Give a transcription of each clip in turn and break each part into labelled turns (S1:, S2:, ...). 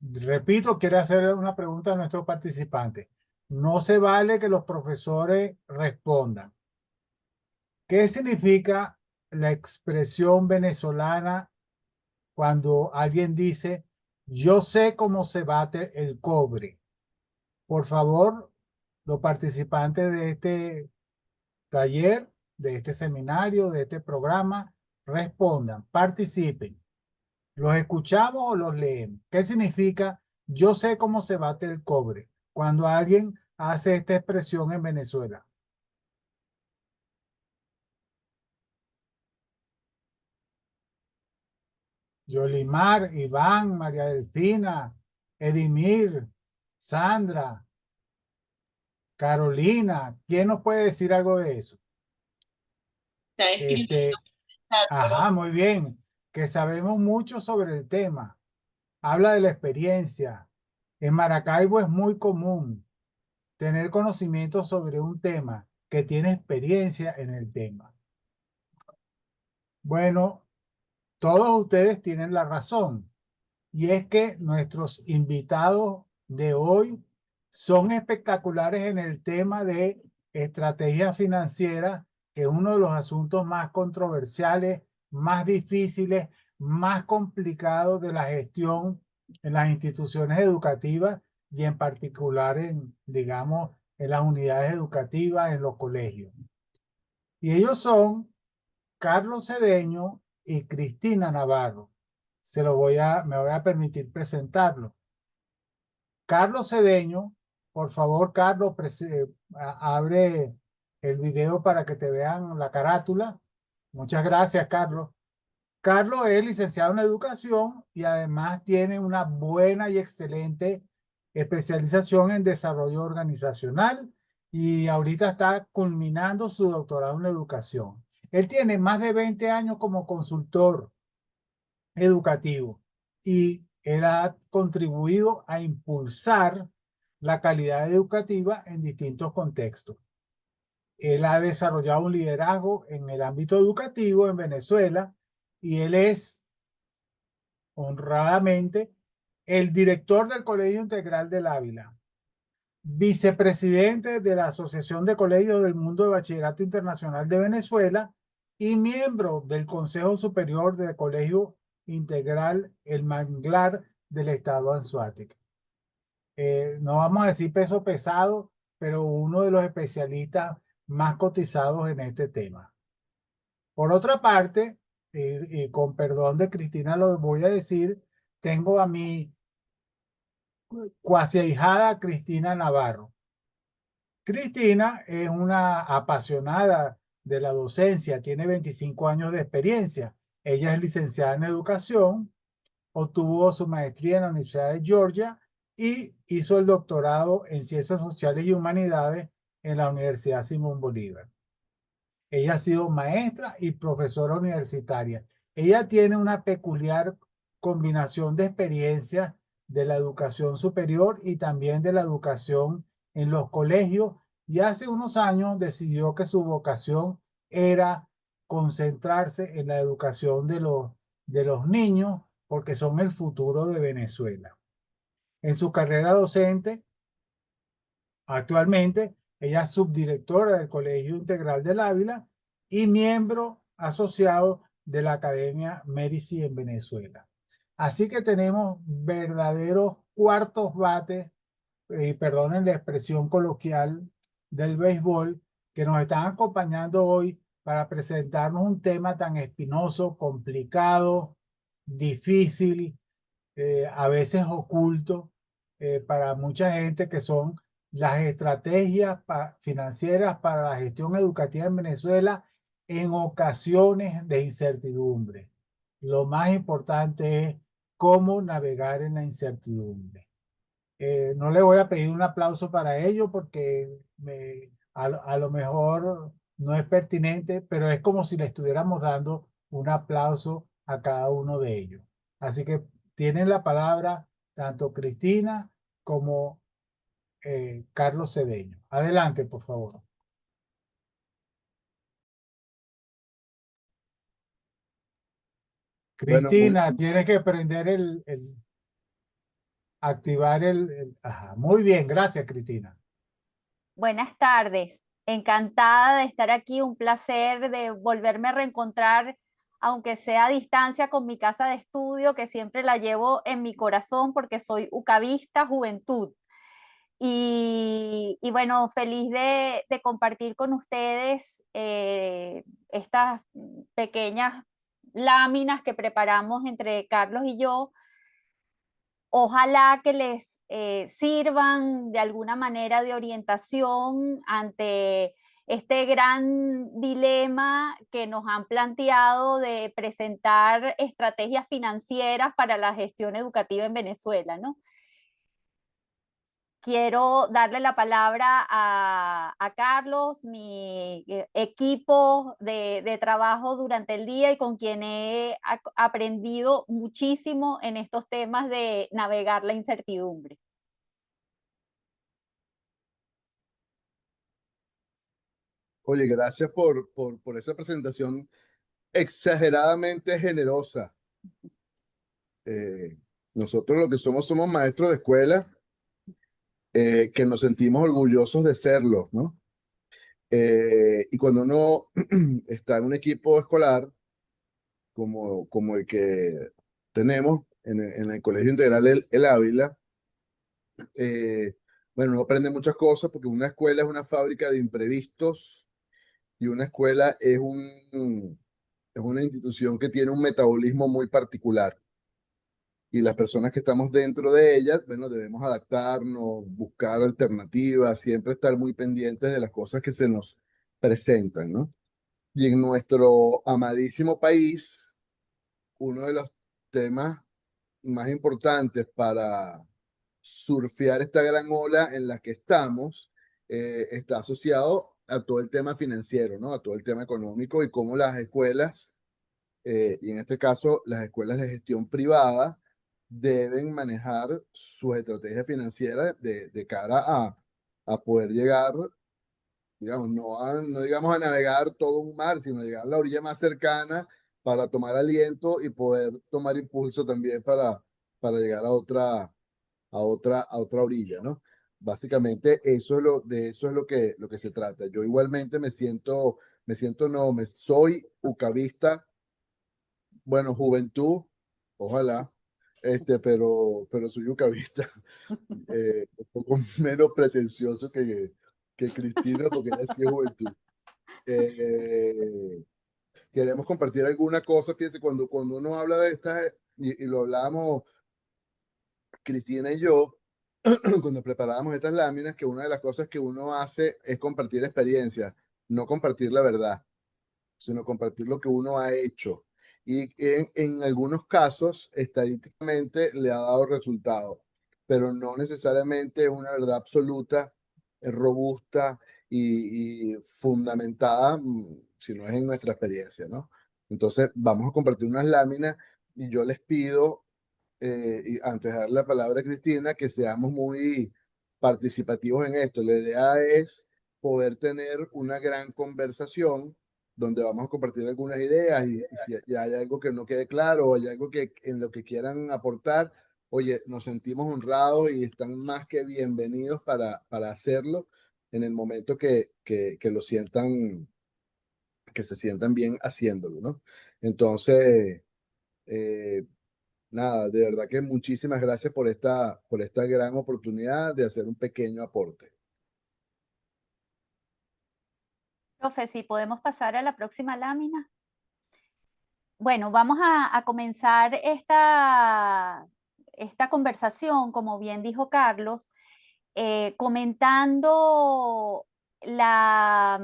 S1: Repito, quiero hacer una pregunta a nuestros participantes. No se vale que los profesores respondan. ¿Qué significa la expresión venezolana cuando alguien dice, yo sé cómo se bate el cobre? Por favor, los participantes de este taller, de este seminario, de este programa, respondan, participen. ¿Los escuchamos o los leemos? ¿Qué significa yo sé cómo se bate el cobre cuando alguien hace esta expresión en Venezuela? Yolimar, Iván, María Delfina, Edimir, Sandra, Carolina, ¿quién nos puede decir algo de eso?
S2: Está escribiendo,
S1: Este,
S2: pero
S1: ajá, muy bien, que sabemos mucho sobre el tema. Habla de la experiencia. En Maracaibo es muy común tener conocimiento sobre un tema que tiene experiencia en el tema. Bueno, todos ustedes tienen la razón. Y es que nuestros invitados de hoy son espectaculares en el tema de estrategia financiera, que es uno de los asuntos más controversiales, más difíciles, más complicados de la gestión en las instituciones educativas y en particular en, digamos, en las unidades educativas, en los colegios. Y ellos son Carlos Cedeño y Cristina Navarro. Me voy a permitir presentarlo. Carlos Cedeño, por favor, Carlos, abre el video para que te vean la carátula. Muchas gracias, Carlos. Carlos es licenciado en educación y además tiene una buena y excelente especialización en desarrollo organizacional y ahorita está culminando su doctorado en educación. Él tiene más de 20 años como consultor educativo y él ha contribuido a impulsar la calidad educativa en distintos contextos. Él ha desarrollado un liderazgo en el ámbito educativo en Venezuela y él es honradamente el director del Colegio Integral del Ávila, vicepresidente de la Asociación de Colegios del Mundo de Bachillerato Internacional de Venezuela y miembro del Consejo Superior de Colegio Integral El Manglar del Estado Anzoátegui. No vamos a decir peso pesado, pero uno de los especialistas más cotizados en este tema. Por otra parte, y con perdón de Cristina lo voy a decir, tengo a mi cuasi ahijada Cristina Navarro. Cristina es una apasionada de la docencia, tiene 25 años de experiencia. Ella es licenciada en educación, obtuvo su maestría en la Universidad de Georgia y hizo el doctorado en ciencias sociales y humanidades en la Universidad Simón Bolívar. Ella ha sido maestra y profesora universitaria. Ella tiene una peculiar combinación de experiencias de la educación superior y también de la educación en los colegios y hace unos años decidió que su vocación era concentrarse en la educación de los niños porque son el futuro de Venezuela. En su carrera docente, actualmente, ella es subdirectora del Colegio Integral del Ávila y miembro asociado de la Academia Médici en Venezuela. Así que tenemos verdaderos cuartos bates, y perdonen la expresión coloquial del béisbol, que nos están acompañando hoy para presentarnos un tema tan espinoso, complicado, difícil, a veces oculto para mucha gente, que son las estrategias financieras para la gestión educativa en Venezuela en ocasiones de incertidumbre. Lo más importante es cómo navegar en la incertidumbre. No le voy a pedir un aplauso para ello porque a lo mejor no es pertinente, pero es como si le estuviéramos dando un aplauso a cada uno de ellos. Así que tienen la palabra tanto Cristina como Carlos Cedeño. Adelante, por favor.
S3: Bueno,
S1: Cristina, tienes que prender el... activar ajá, muy bien, gracias, Cristina.
S3: Buenas tardes. Encantada de estar aquí, un placer de volverme a reencontrar, aunque sea a distancia, con mi casa de estudio, que siempre la llevo en mi corazón porque soy ucavista juventud. Y bueno, feliz de compartir con ustedes estas pequeñas láminas que preparamos entre Carlos y yo. Ojalá que les sirvan de alguna manera de orientación ante este gran dilema que nos han planteado de presentar estrategias financieras para la gestión educativa en Venezuela, ¿no? Quiero darle la palabra a Carlos, mi equipo de trabajo durante el día y con quien he aprendido muchísimo en estos temas de navegar la incertidumbre.
S4: Oye, gracias por esa presentación exageradamente generosa. Nosotros lo que somos maestros de escuela, que nos sentimos orgullosos de serlo, ¿no? Y cuando uno está en un equipo escolar como el que tenemos en el Colegio Integral El Ávila, bueno, uno aprende muchas cosas porque una escuela es una fábrica de imprevistos y una escuela es una institución que tiene un metabolismo muy particular. Y las personas que estamos dentro de ella, bueno, debemos adaptarnos, buscar alternativas, siempre estar muy pendientes de las cosas que se nos presentan, ¿no? Y en nuestro amadísimo país, uno de los temas más importantes para surfear esta gran ola en la que estamos está asociado a todo el tema financiero, ¿no? A todo el tema económico y cómo las escuelas, y en este caso las escuelas de gestión privada, deben manejar sus estrategias financieras de cara a poder llegar, digamos, no digamos a navegar todo un mar, sino llegar a la orilla más cercana para tomar aliento y poder tomar impulso también para llegar a otra orilla, ¿no? Básicamente de eso es lo que se trata. Yo igualmente soy ucavista, bueno, juventud, ojalá, pero soy ucavista, un poco menos pretencioso que Cristina, porque ella sí es juventud. Eh, Queremos compartir alguna cosa, fíjense, cuando uno habla de estas, y lo hablábamos Cristina y yo, cuando preparábamos estas láminas, que una de las cosas que uno hace es compartir experiencias, no compartir la verdad, sino compartir lo que uno ha hecho. Y en algunos casos, estadísticamente, le ha dado resultado, pero no necesariamente es una verdad absoluta, robusta y fundamentada, si no es en nuestra experiencia, ¿no? Entonces, vamos a compartir unas láminas y yo les pido, y antes de dar la palabra a Cristina, que seamos muy participativos en esto. La idea es poder tener una gran conversación donde vamos a compartir algunas ideas y si hay algo que no quede claro o hay algo que en lo que quieran aportar, oye, nos sentimos honrados y están más que bienvenidos para hacerlo en el momento que lo sientan, que se sientan bien haciéndolo, ¿no? Entonces, eh, nada, de verdad que muchísimas gracias por esta gran oportunidad de hacer un pequeño aporte.
S3: Profe, si podemos pasar a la próxima lámina. Bueno, vamos a comenzar esta conversación, como bien dijo Carlos, comentando la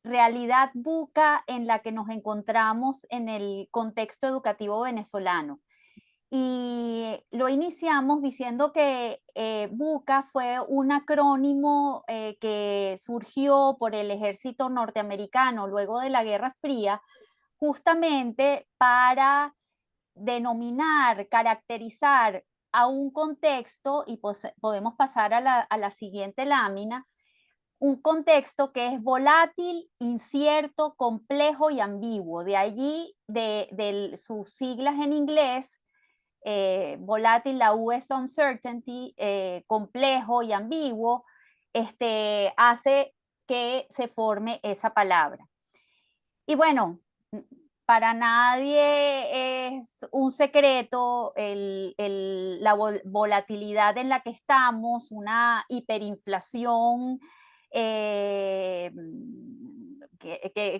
S3: realidad buca en la que nos encontramos en el contexto educativo venezolano. Y lo iniciamos diciendo que buca fue un acrónimo que surgió por el ejército norteamericano luego de la Guerra Fría, justamente para denominar, caracterizar a un contexto, y podemos pasar a la siguiente lámina, un contexto que es volátil, incierto, complejo y ambiguo. De allí, de sus siglas en inglés, volátil, la U es uncertainty, complejo y ambiguo, hace que se forme esa palabra. Y bueno, para nadie es un secreto la volatilidad en la que estamos, una hiperinflación que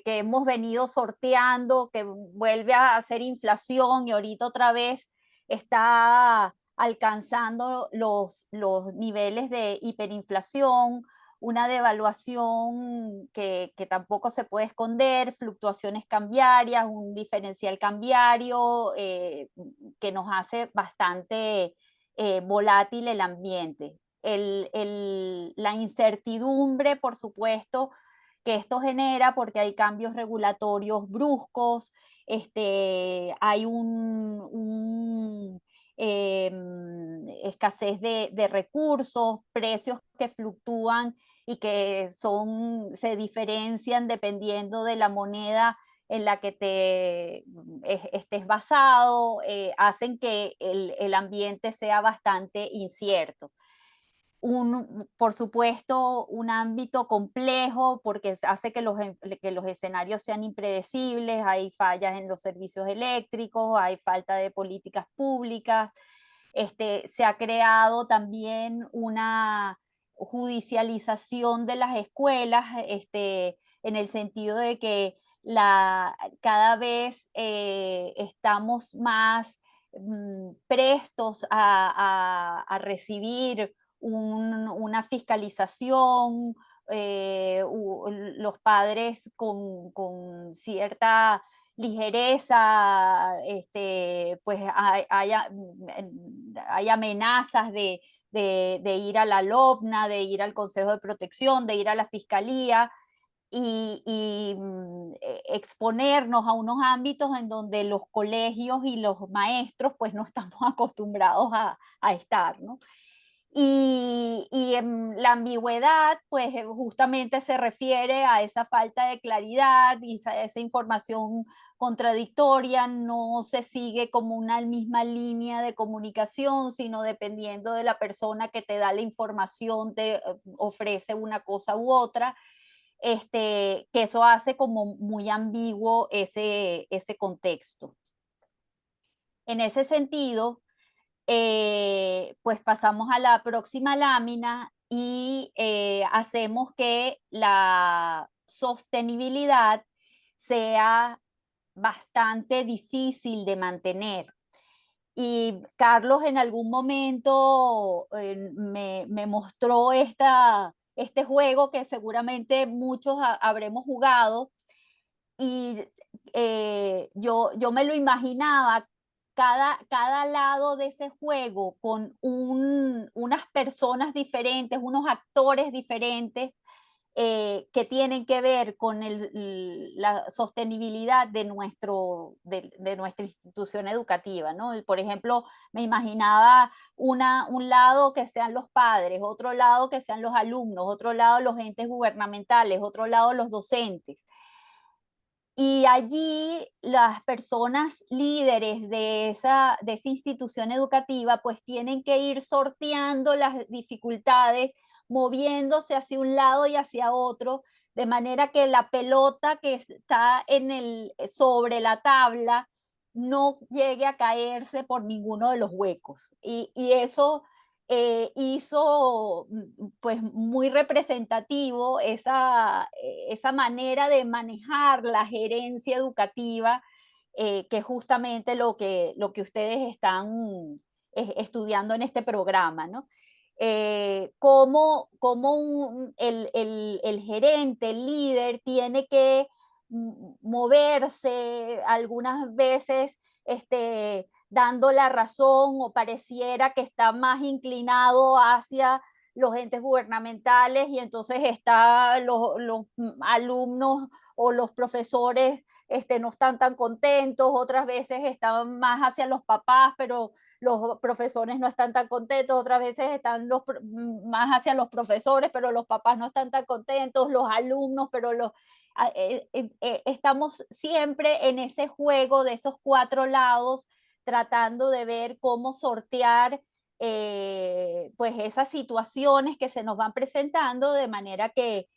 S3: hemos venido sorteando, que vuelve a ser inflación y ahorita otra vez está alcanzando los niveles de hiperinflación, una devaluación que tampoco se puede esconder, fluctuaciones cambiarias, un diferencial cambiario que nos hace bastante volátil el ambiente. La incertidumbre, por supuesto, que esto genera porque hay cambios regulatorios bruscos, hay escasez de recursos, precios que fluctúan y que se diferencian dependiendo de la moneda en la que estés basado, hacen que el ambiente sea bastante incierto. Por supuesto, un ámbito complejo porque hace que los escenarios sean impredecibles, hay fallas en los servicios eléctricos, hay falta de políticas públicas, se ha creado también una judicialización de las escuelas, en el sentido de que cada vez estamos más prestos a recibir una fiscalización, los padres con cierta ligereza, pues hay amenazas de ir a la LOPNA, de ir al Consejo de Protección, de ir a la Fiscalía y exponernos a unos ámbitos en donde los colegios y los maestros pues no estamos acostumbrados a estar, ¿no? Y la ambigüedad, pues justamente se refiere a esa falta de claridad y esa información contradictoria, no se sigue como una misma línea de comunicación, sino dependiendo de la persona que te da la información, te ofrece una cosa u otra, que eso hace como muy ambiguo ese contexto. En ese sentido, pues pasamos a la próxima lámina y hacemos que la sostenibilidad sea bastante difícil de mantener. Y Carlos en algún momento me mostró este juego que seguramente muchos habremos jugado y yo me lo imaginaba cada lado de ese juego con unas personas diferentes, unos actores diferentes que tienen que ver con la sostenibilidad de nuestra institución educativa, ¿no? Por ejemplo, me imaginaba un lado que sean los padres, otro lado que sean los alumnos, otro lado los entes gubernamentales, otro lado los docentes. Y allí las personas líderes de esa institución educativa pues tienen que ir sorteando las dificultades, moviéndose hacia un lado y hacia otro, de manera que la pelota que está sobre la tabla no llegue a caerse por ninguno de los huecos. Y eso hizo pues muy representativo esa manera de manejar la gerencia educativa, que es justamente lo que ustedes están estudiando en este programa, ¿no? Cómo el gerente, el líder, tiene que moverse algunas veces, dando la razón o pareciera que está más inclinado hacia los entes gubernamentales y entonces los alumnos o los profesores no están tan contentos, otras veces están más hacia los papás, pero los profesores no están tan contentos, otras veces están más hacia los profesores, pero los papás no están tan contentos, los alumnos, pero estamos siempre en ese juego de esos cuatro lados, tratando de ver cómo sortear pues esas situaciones que se nos van presentando de manera que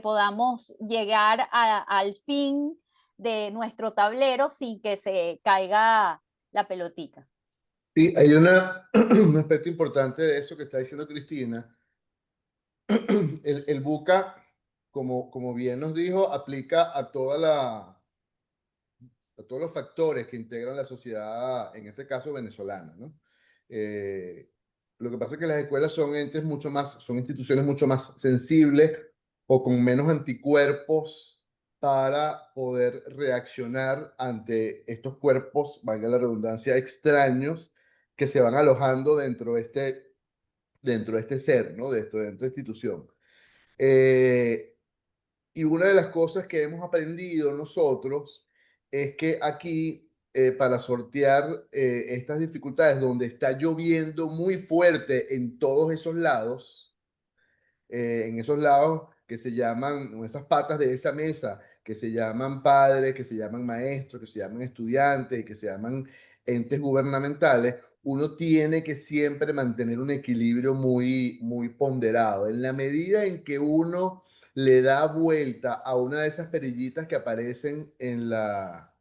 S3: podamos llegar al fin de nuestro tablero sin que se caiga la pelotica.
S4: Sí, hay un aspecto importante de eso que está diciendo Cristina. El BUCA, como bien nos dijo, aplica a todos los factores que integran la sociedad, en este caso venezolana, ¿no? Lo que pasa es que las escuelas son son instituciones mucho más sensibles o con menos anticuerpos para poder reaccionar ante estos cuerpos, valga la redundancia, extraños que se van alojando dentro de este ser, ¿no? Dentro de esta institución. Y una de las cosas que hemos aprendido nosotros es que aquí, para sortear estas dificultades, donde está lloviendo muy fuerte en todos esos lados, en esos lados que se llaman, en esas patas de esa mesa, que se llaman padres, que se llaman maestros, que se llaman estudiantes, que se llaman entes gubernamentales, uno tiene que siempre mantener un equilibrio muy ponderado. En la medida en que uno le da vuelta a una de esas perillitas que aparecen en la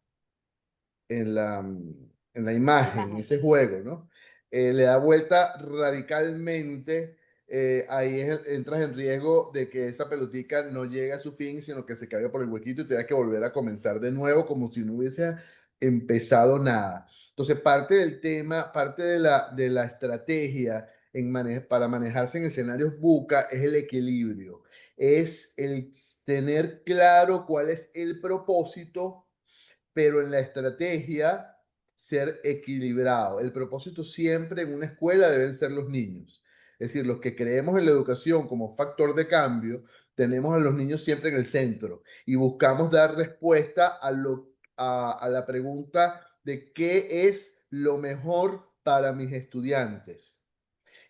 S4: imagen, en ese juego, ¿no? Le da vuelta radicalmente, entras en riesgo de que esa pelotica no llegue a su fin, sino que se caiga por el huequito y tenga que volver a comenzar de nuevo como si no hubiese empezado nada. Entonces, parte del tema, parte de la estrategia para manejarse en escenarios buca es el equilibrio, es el tener claro cuál es el propósito, pero en la estrategia ser equilibrado. El propósito siempre en una escuela deben ser los niños. Es decir, los que creemos en la educación como factor de cambio, tenemos a los niños siempre en el centro y buscamos dar respuesta a la pregunta de qué es lo mejor para mis estudiantes.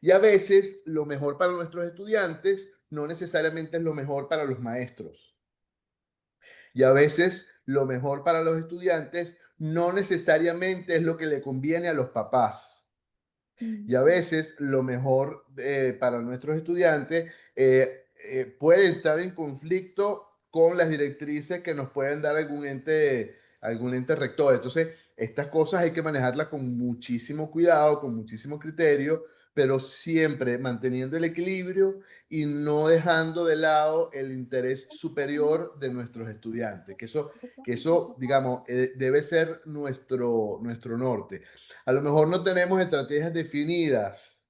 S4: Y a veces lo mejor para nuestros estudiantes no necesariamente es lo mejor para los maestros. Y a veces lo mejor para los estudiantes no necesariamente es lo que le conviene a los papás. Y a veces lo mejor para nuestros estudiantes puede estar en conflicto con las directrices que nos pueden dar algún ente rector. Entonces, estas cosas hay que manejarlas con muchísimo cuidado, con muchísimo criterio, pero siempre manteniendo el equilibrio y no dejando de lado el interés superior de nuestros estudiantes, que eso digamos, debe ser nuestro norte. A lo mejor no tenemos estrategias definidas,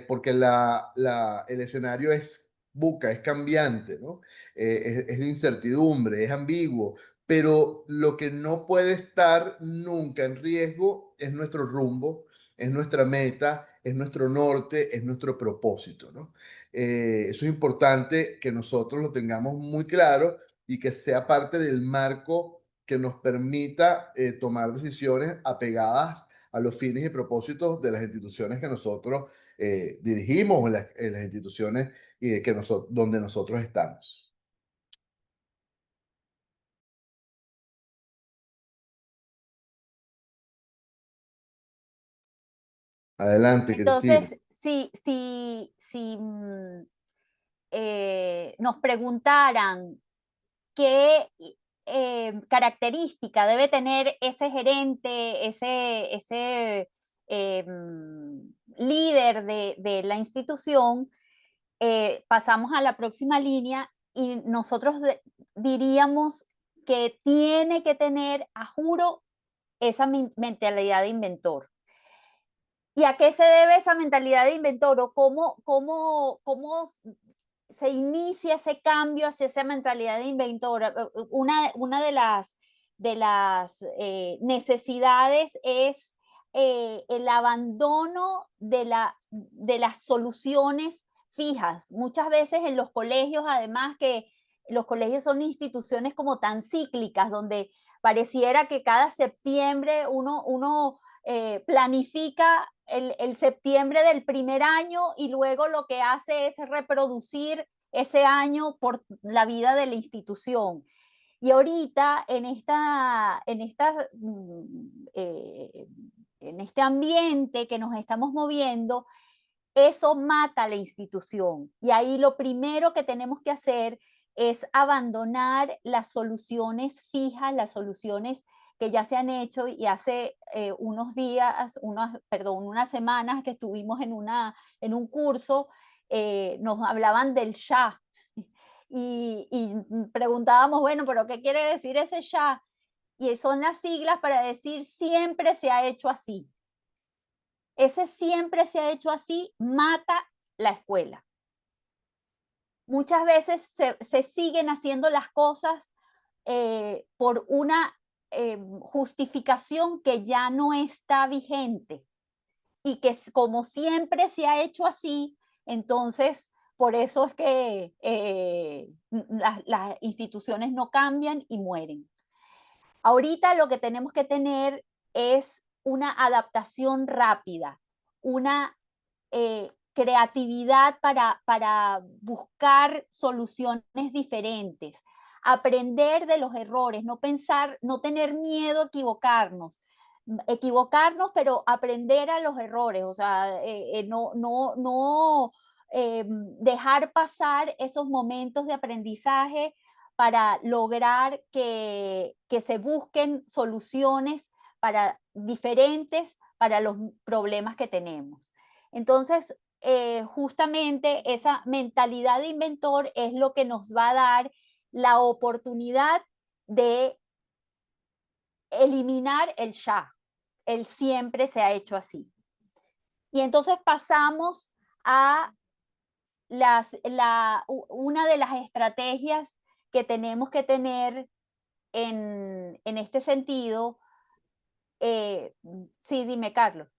S4: porque el escenario es buca, es cambiante, ¿no? Es de incertidumbre, es ambiguo, pero lo que no puede estar nunca en riesgo es nuestro rumbo, es nuestra meta, es nuestro norte, es nuestro propósito, ¿no? Eso es importante que nosotros lo tengamos muy claro y que sea parte del marco que nos permita tomar decisiones apegadas a los fines y propósitos de las instituciones que nosotros dirigimos, en las instituciones donde nosotros estamos. Adelante,
S3: Entonces,
S4: Cristina.
S3: si nos preguntaran qué característica debe tener ese gerente, ese líder de la institución, pasamos a la próxima línea y nosotros diríamos que tiene que tener, a juro, esa mentalidad de inventor. ¿Y a qué se debe esa mentalidad de inventor? ¿O cómo se inicia ese cambio hacia esa mentalidad de inventor? Una de las necesidades es el abandono de las soluciones fijas. Muchas veces en los colegios, además, que los colegios son instituciones como tan cíclicas, donde pareciera que cada septiembre uno planifica el septiembre del primer año y luego lo que hace es reproducir ese año por la vida de la institución. Y ahorita en este ambiente que nos estamos moviendo, eso mata la institución. Y ahí lo primero que tenemos que hacer es abandonar las soluciones fijas, las soluciones que ya se han hecho. Y hace unas semanas que estuvimos en un curso, nos hablaban del ya. Y preguntábamos, bueno, pero ¿qué quiere decir ese ya? Y son las siglas para decir siempre se ha hecho así. Ese siempre se ha hecho así mata la escuela. Muchas veces se siguen haciendo las cosas por una justificación que ya no está vigente y que como siempre se ha hecho así, entonces por eso es que las instituciones no cambian y mueren. Ahorita lo que tenemos que tener es una adaptación rápida, una creatividad para buscar soluciones diferentes, aprender de los errores, no tener miedo a equivocarnos, pero aprender a los errores, o sea, no dejar pasar esos momentos de aprendizaje para lograr que se busquen soluciones diferentes para los problemas que tenemos. Entonces, justamente esa mentalidad de inventor es lo que nos va a dar la oportunidad de eliminar el ya. El siempre se ha hecho así. Y entonces pasamos a una de las estrategias que tenemos que tener en este sentido. Sí, dime, Carlos.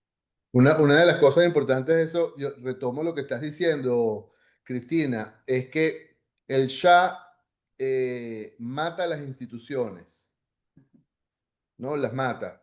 S4: Una de las cosas importantes de eso, yo retomo lo que estás diciendo, Cristina, es que el ya mata a las instituciones, ¿no? Las mata.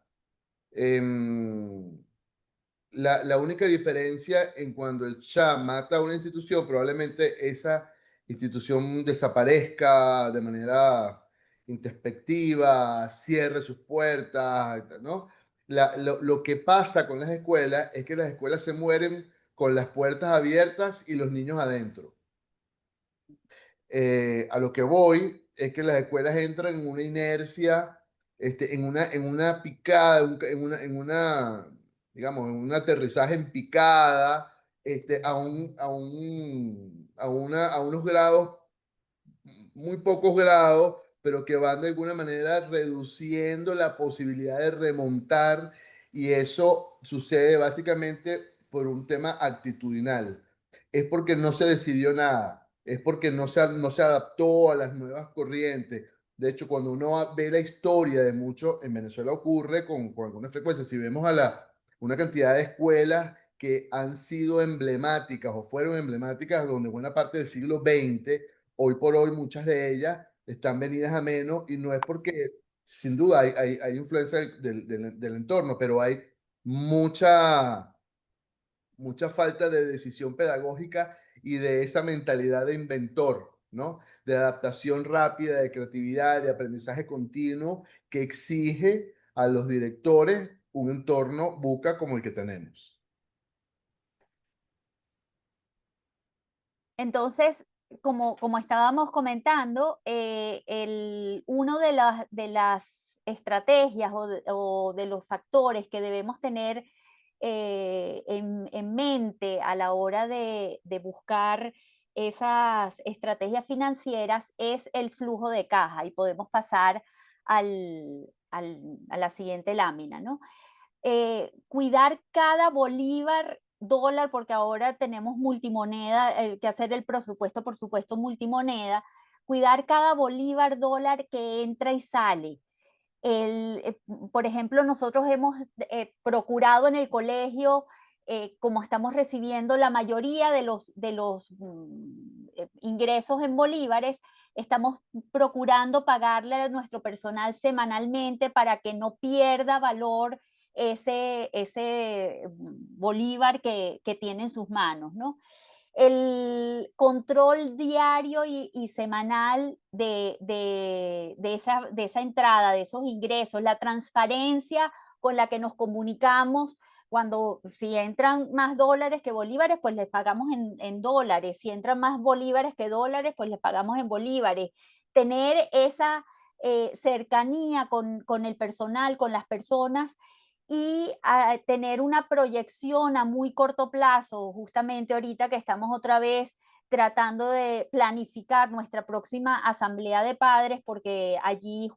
S4: La única diferencia en cuando el ya mata a una institución, probablemente esa institución desaparezca de manera introspectiva, cierre sus puertas, ¿no? Lo que pasa con las escuelas es que las escuelas se mueren con las puertas abiertas y los niños adentro. A lo que voy es que las escuelas entran en una inercia, en una picada, digamos, en un aterrizaje en picada, a unos grados, muy pocos grados, pero que van de alguna manera reduciendo la posibilidad de remontar, y eso sucede básicamente por un tema actitudinal. Es porque no se decidió nada, es porque no se adaptó a las nuevas corrientes. De hecho, cuando uno ve la historia de mucho, en Venezuela ocurre con alguna frecuencia, si vemos una cantidad de escuelas que han sido emblemáticas o fueron emblemáticas donde buena parte del siglo XX, hoy por hoy muchas de ellas están venidas a menos, y no es porque, sin duda, hay influencia del entorno, pero hay mucha falta de decisión pedagógica y de esa mentalidad de inventor, ¿no? De adaptación rápida, de creatividad, de aprendizaje continuo, que exige a los directores un entorno buca como el que tenemos.
S3: Entonces, como estábamos comentando, uno de las estrategias o de los factores que debemos tener en mente a la hora de buscar esas estrategias financieras es el flujo de caja, y podemos pasar a la siguiente lámina, ¿no? Cuidar cada bolívar, dólar, porque ahora tenemos multimoneda, que hacer el presupuesto, por supuesto, multimoneda, cuidar cada bolívar, dólar que entra y sale. Por ejemplo, nosotros hemos procurado en el colegio, como estamos recibiendo la mayoría de los ingresos en bolívares, estamos procurando pagarle a nuestro personal semanalmente para que no pierda valor ese bolívar que tiene en sus manos, ¿no? el control diario y semanal de esa entrada, de esos ingresos, la transparencia con la que nos comunicamos. Cuando si entran más dólares que bolívares, pues les pagamos en dólares. Si entran más bolívares que dólares, pues les pagamos en bolívares. Tener esa cercanía con el personal, con las personas, y a tener una proyección a muy corto plazo, justamente ahorita que estamos otra vez tratando de planificar nuestra próxima asamblea de padres, porque allí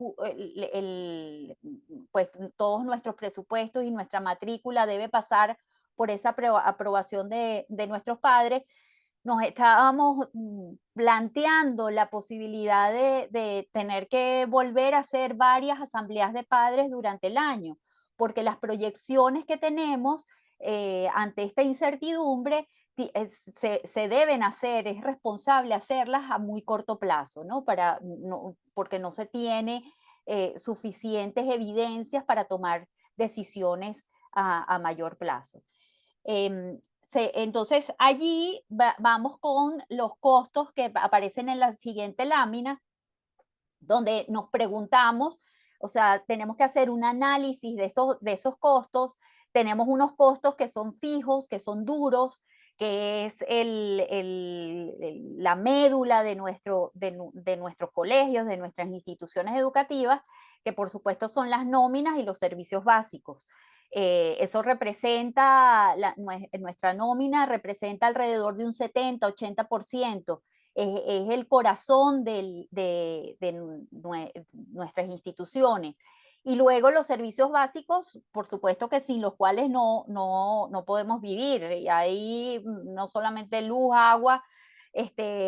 S3: pues todos nuestros presupuestos y nuestra matrícula debe pasar por esa aprobación de nuestros padres. Nos estábamos planteando la posibilidad de tener que volver a hacer varias asambleas de padres durante el año, porque las proyecciones que tenemos ante esta incertidumbre se deben hacer, es responsable hacerlas a muy corto plazo, ¿no? Porque no se tiene suficientes evidencias para tomar decisiones a mayor plazo. Entonces allí vamos con los costos que aparecen en la siguiente lámina, donde nos preguntamos, o sea, tenemos que hacer un análisis de esos costos. Tenemos unos costos que son fijos, que son duros, que es la médula de nuestros colegios, de nuestras instituciones educativas, que por supuesto son las nóminas y los servicios básicos. Eso representa, nuestra nómina representa alrededor de un 70-80%. Es el corazón de nuestras instituciones. Y luego los servicios básicos, por supuesto que sin los cuales no podemos vivir. Y ahí no solamente luz, agua,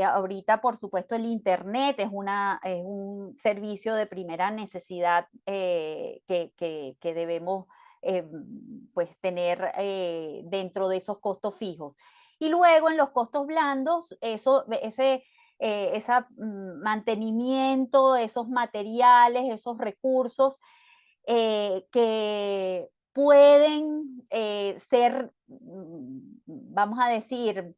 S3: ahorita por supuesto el internet es un servicio de primera necesidad que debemos pues tener dentro de esos costos fijos. Y luego en los costos blandos, ese mantenimiento, esos materiales, esos recursos que pueden ser, vamos a decir,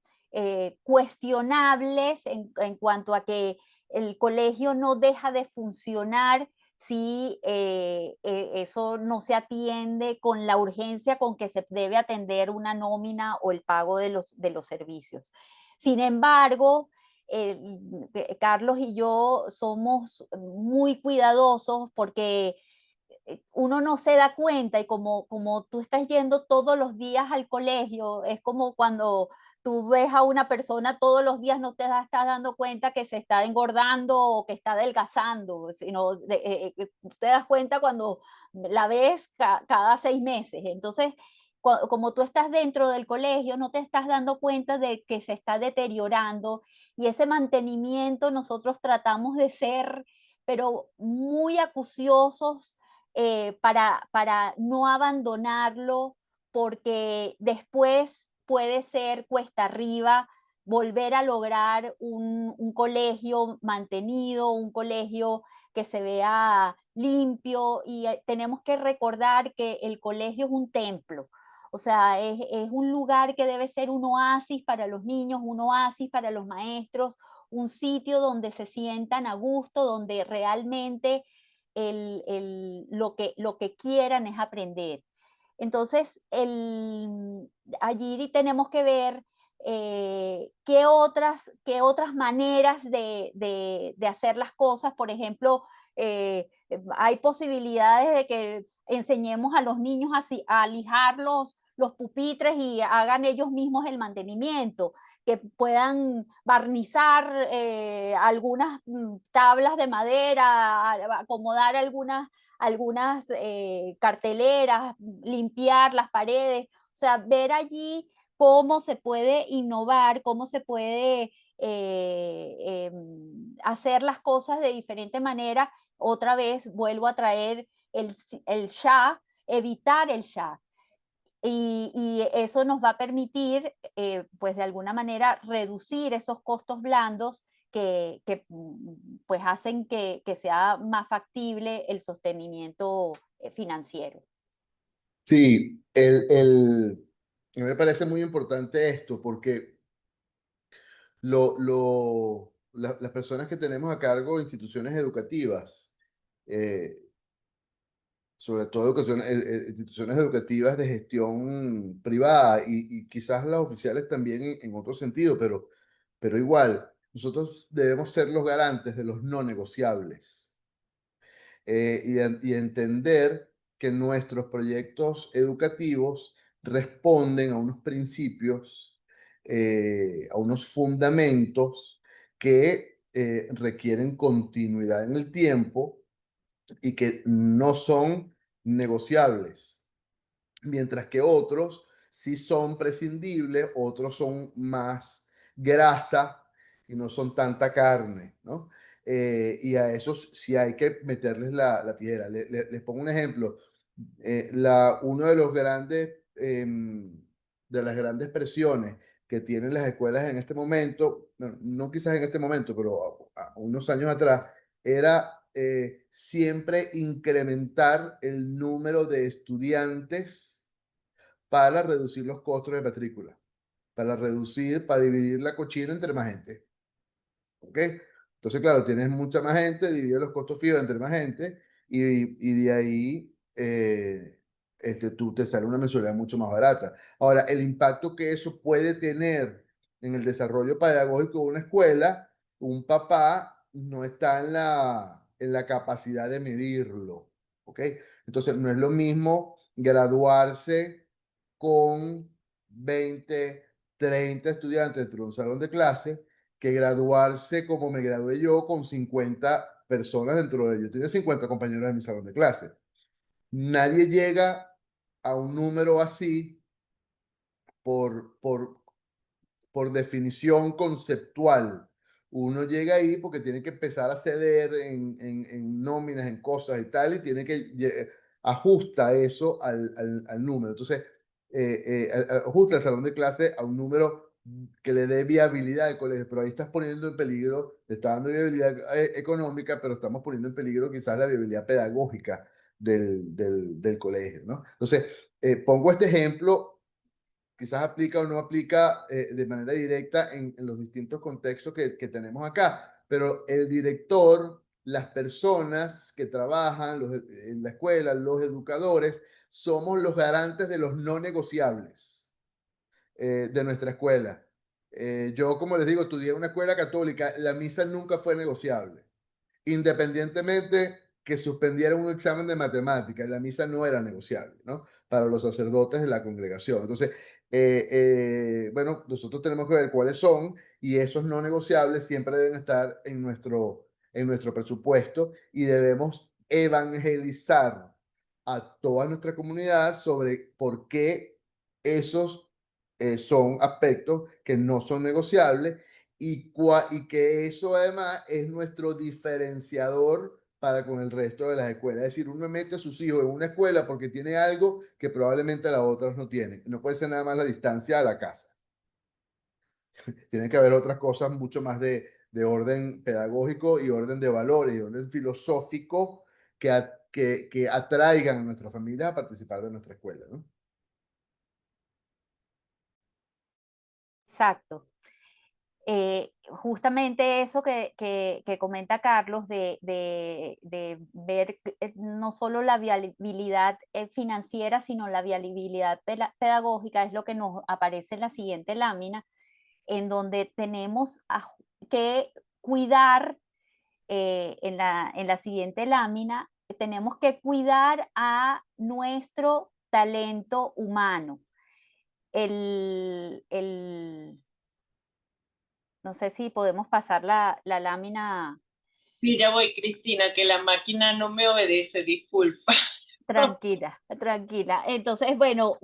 S3: cuestionables en cuanto a que el colegio no deja de funcionar si eso no se atiende con la urgencia con que se debe atender una nómina o el pago de los servicios. Sin embargo, Carlos y yo somos muy cuidadosos porque uno no se da cuenta, y como tú estás yendo todos los días al colegio, es como cuando tú ves a una persona todos los días, no te estás dando cuenta que se está engordando o que está adelgazando, sino tú te das cuenta cuando la ves cada 6 meses. Entonces, como tú estás dentro del colegio, no te estás dando cuenta de que se está deteriorando, y ese mantenimiento nosotros tratamos de ser, pero muy acuciosos para no abandonarlo, porque después puede ser cuesta arriba volver a lograr un colegio mantenido, un colegio que se vea limpio, y tenemos que recordar que el colegio es un templo. O sea, es un lugar que debe ser un oasis para los niños, un oasis para los maestros, un sitio donde se sientan a gusto, donde realmente lo que quieran es aprender. Entonces, allí tenemos que ver qué otras maneras de hacer las cosas. Por ejemplo, hay posibilidades de que enseñemos a los niños a lijar los pupitres y hagan ellos mismos el mantenimiento, que puedan barnizar algunas tablas de madera, acomodar algunas carteleras, limpiar las paredes. O sea, ver allí cómo se puede innovar, cómo se puede hacer las cosas de diferente manera. Otra vez vuelvo a traer el ya, evitar el ya. Y eso nos va a permitir, pues de alguna manera, reducir esos costos blandos que pues hacen que sea más factible el sostenimiento financiero.
S4: Sí, a mí me parece muy importante esto porque las personas que tenemos a cargo de instituciones educativas, sobre todo instituciones educativas de gestión privada y quizás las oficiales también en otro sentido, pero igual, nosotros debemos ser los garantes de los no negociables y entender que nuestros proyectos educativos responden a unos principios, a unos fundamentos que requieren continuidad en el tiempo y que no son negociables, mientras que otros sí son prescindibles, otros son más grasa y no son tanta carne, ¿no? Y a esos sí hay que meterles la tijera. Les pongo un ejemplo. Uno de los grandes, de las grandes presiones que tienen las escuelas en este momento, no quizás en este momento, pero unos años atrás, era siempre incrementar el número de estudiantes para reducir los costos de matrícula, para dividir la cochina entre más gente. ¿Ok? Entonces, claro, tienes mucha más gente, divide los costos fijos entre más gente y de ahí tú te sale una mensualidad mucho más barata. Ahora, el impacto que eso puede tener en el desarrollo pedagógico de una escuela, un papá no está en la capacidad de medirlo. ¿Ok? Entonces, no es lo mismo graduarse con 20, 30 estudiantes dentro de un salón de clase que graduarse como me gradué yo con 50 personas dentro de ellos. Yo tenía 50 compañeros en mi salón de clase. Nadie llega a un número así por, por, por definición conceptual. Uno llega ahí porque tiene que empezar a ceder en nóminas, en cosas y tal, y tiene que ajusta eso al número. Entonces, ajusta el salón de clase a un número que le dé viabilidad al colegio, pero ahí estás poniendo en peligro, te está dando viabilidad económica, pero estamos poniendo en peligro quizás la viabilidad pedagógica del colegio, ¿no? Entonces, pongo este ejemplo, quizás aplica o no aplica de manera directa en los distintos contextos que tenemos acá, pero el director, las personas que trabajan en la escuela, los educadores, somos los garantes de los no negociables de nuestra escuela. Yo, como les digo, estudié en una escuela católica, la misa nunca fue negociable, independientemente que suspendieran un examen de matemáticas, la misa no era negociable, ¿no? Para los sacerdotes de la congregación. Entonces, bueno, nosotros tenemos que ver cuáles son y esos no negociables siempre deben estar en nuestro presupuesto y debemos evangelizar a toda nuestra comunidad sobre por qué esos son aspectos que no son negociables y que eso además es nuestro diferenciador para con el resto de las escuelas. Es decir, uno mete a sus hijos en una escuela porque tiene algo que probablemente las otras no tienen. No puede ser nada más la distancia a la casa. Tiene que haber otras cosas mucho más de orden pedagógico y orden de valores y orden filosófico que atraigan a nuestras familias a participar de nuestra escuela, ¿no?
S3: Exacto. Justamente eso que comenta Carlos de ver no solo la viabilidad financiera, sino la viabilidad pedagógica es lo que nos aparece en la siguiente lámina, en donde tenemos que cuidar, en la siguiente lámina, tenemos que cuidar a nuestro talento humano. No sé si podemos pasar la lámina.
S2: Sí, ya voy, Cristina, que la máquina no me obedece, disculpa.
S3: Tranquila, tranquila. Entonces, bueno,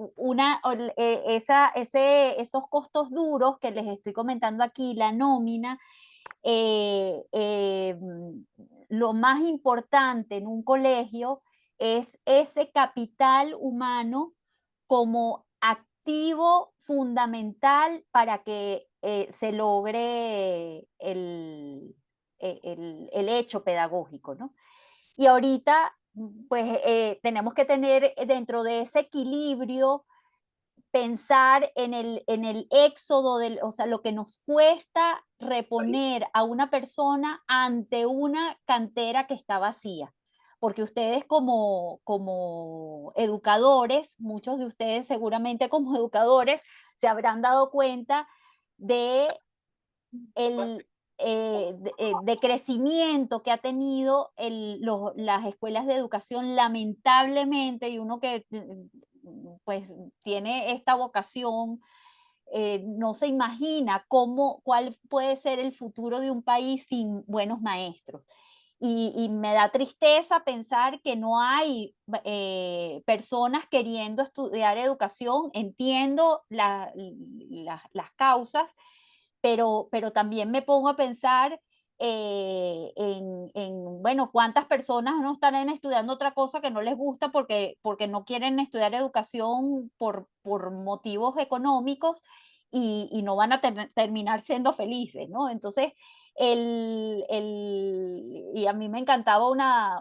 S3: esos costos duros que les estoy comentando aquí, la nómina, lo más importante en un colegio es ese capital humano como activo fundamental para que se logre el hecho pedagógico, ¿no? Y ahorita, pues tenemos que tener dentro de ese equilibrio pensar en el éxodo, o sea, lo que nos cuesta reponer a una persona ante una cantera que está vacía. Porque ustedes como educadores, muchos de ustedes seguramente como educadores, se habrán dado cuenta de el decrecimiento que ha tenido las escuelas de educación, lamentablemente, y uno que pues tiene esta vocación, no se imagina cuál puede ser el futuro de un país sin buenos maestros. Y me da tristeza pensar que no hay personas queriendo estudiar educación. Entiendo las causas, pero también me pongo a pensar bueno, cuántas personas no estarán estudiando otra cosa que no les gusta porque no quieren estudiar educación por motivos económicos y no van a terminar siendo felices, ¿no? Entonces, y a mí me encantaba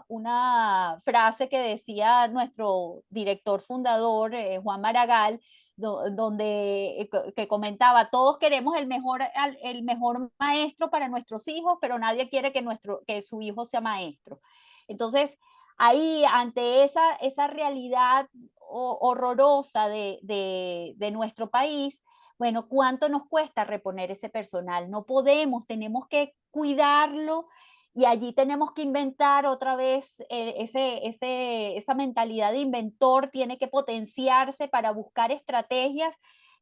S3: una frase que decía nuestro director fundador, Juan Maragall, donde que comentaba, todos queremos el mejor maestro para nuestros hijos, pero nadie quiere que su hijo sea maestro. Entonces, ahí, ante esa realidad horrorosa de nuestro país, bueno, ¿cuánto nos cuesta reponer ese personal? No podemos, tenemos que cuidarlo y allí tenemos que inventar otra vez esa mentalidad de inventor tiene que potenciarse para buscar estrategias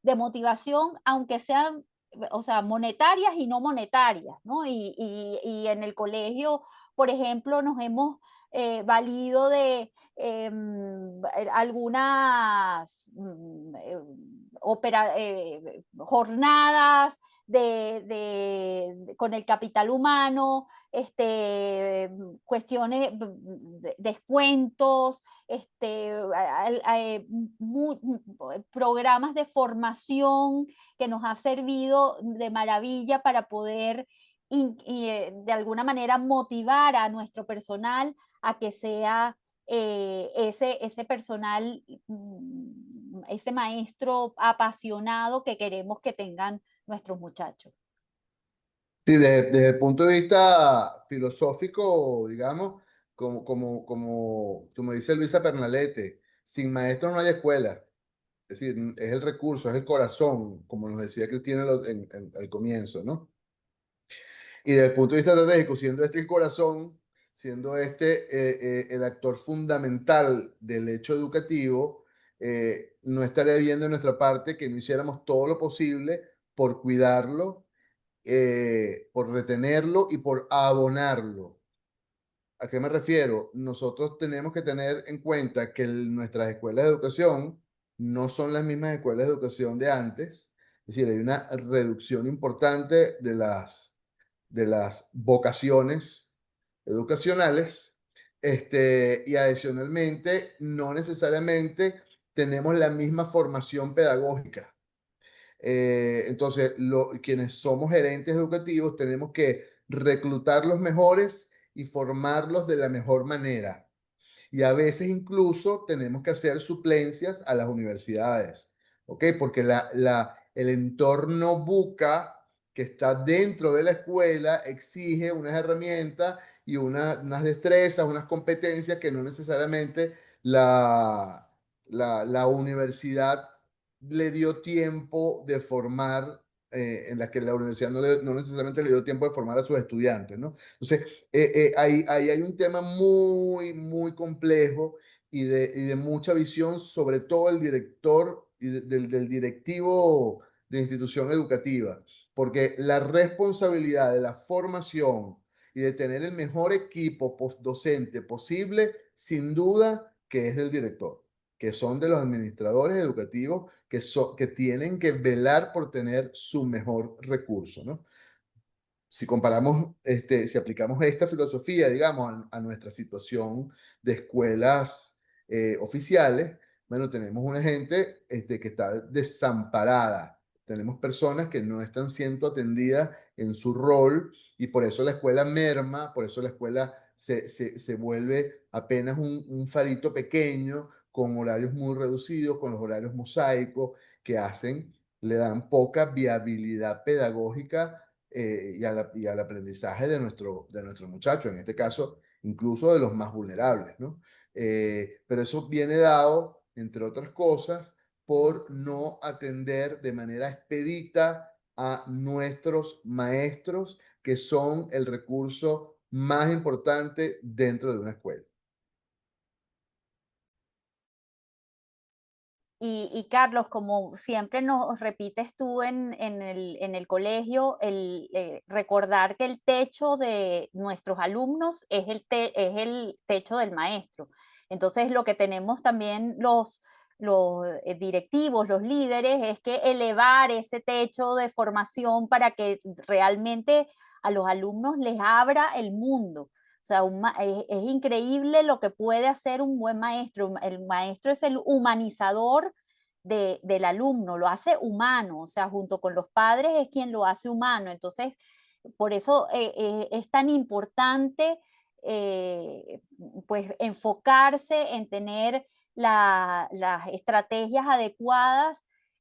S3: de motivación, aunque sean, o sea, monetarias y no monetarias, ¿no? Y en el colegio, por ejemplo, nos hemos valido de algunas jornadas con el capital humano, cuestiones, descuentos, programas de formación que nos ha servido de maravilla para poder de alguna manera motivar a nuestro personal a que sea ese personal, ese maestro apasionado que queremos que tengan nuestros muchachos.
S4: Sí, desde el punto de vista filosófico, digamos, como dice Luisa Pernalete, sin maestros no hay escuela. Es decir, es el recurso, es el corazón, como nos decía Cristina al comienzo, ¿no? Y desde el punto de vista estratégico, siendo este el corazón, siendo este el actor fundamental del hecho educativo, no estaría bien de nuestra parte que no hiciéramos todo lo posible por cuidarlo, por retenerlo y por abonarlo. ¿A qué me refiero? Nosotros tenemos que tener en cuenta que nuestras escuelas de educación no son las mismas escuelas de educación de antes. Es decir, hay una reducción importante de las vocaciones educacionales, y adicionalmente no necesariamente tenemos la misma formación pedagógica. Entonces, quienes somos gerentes educativos tenemos que reclutar los mejores y formarlos de la mejor manera. Y a veces incluso tenemos que hacer suplencias a las universidades, ¿ok? Porque el entorno buca que está dentro de la escuela exige unas herramientas y unas destrezas, unas competencias que no necesariamente la universidad le dio tiempo de formar, en la que la universidad no necesariamente le dio tiempo de formar a sus estudiantes, ¿no? Entonces, ahí hay un tema muy, muy complejo y de mucha visión, sobre todo el director y del directivo de institución educativa, porque la responsabilidad de la formación y de tener el mejor equipo docente posible, sin duda que es del director, que son de los administradores educativos que tienen que velar por tener su mejor recurso, ¿no? Si comparamos, si aplicamos esta filosofía, digamos, a nuestra situación de escuelas oficiales, bueno, tenemos una gente que está desamparada. Tenemos personas que no están siendo atendidas en su rol y por eso la escuela merma, por eso la escuela se vuelve apenas un farito pequeño con horarios muy reducidos, con los horarios mosaicos, que le dan poca viabilidad pedagógica y al aprendizaje de nuestro muchacho, en este caso, incluso de los más vulnerables, ¿no? Pero eso viene dado, entre otras cosas, por no atender de manera expedita a nuestros maestros, que son el recurso más importante dentro de una escuela.
S3: Y Carlos, como siempre nos repites tú en el colegio, recordar que el techo de nuestros alumnos es el techo del maestro. Entonces, lo que tenemos también los directivos, los líderes, es que elevar ese techo de formación para que realmente a los alumnos les abra el mundo. O sea, es increíble lo que puede hacer un buen maestro. El maestro es el humanizador del alumno, lo hace humano, o sea, junto con los padres es quien lo hace humano. Entonces, por eso es tan importante pues enfocarse en tener las estrategias adecuadas,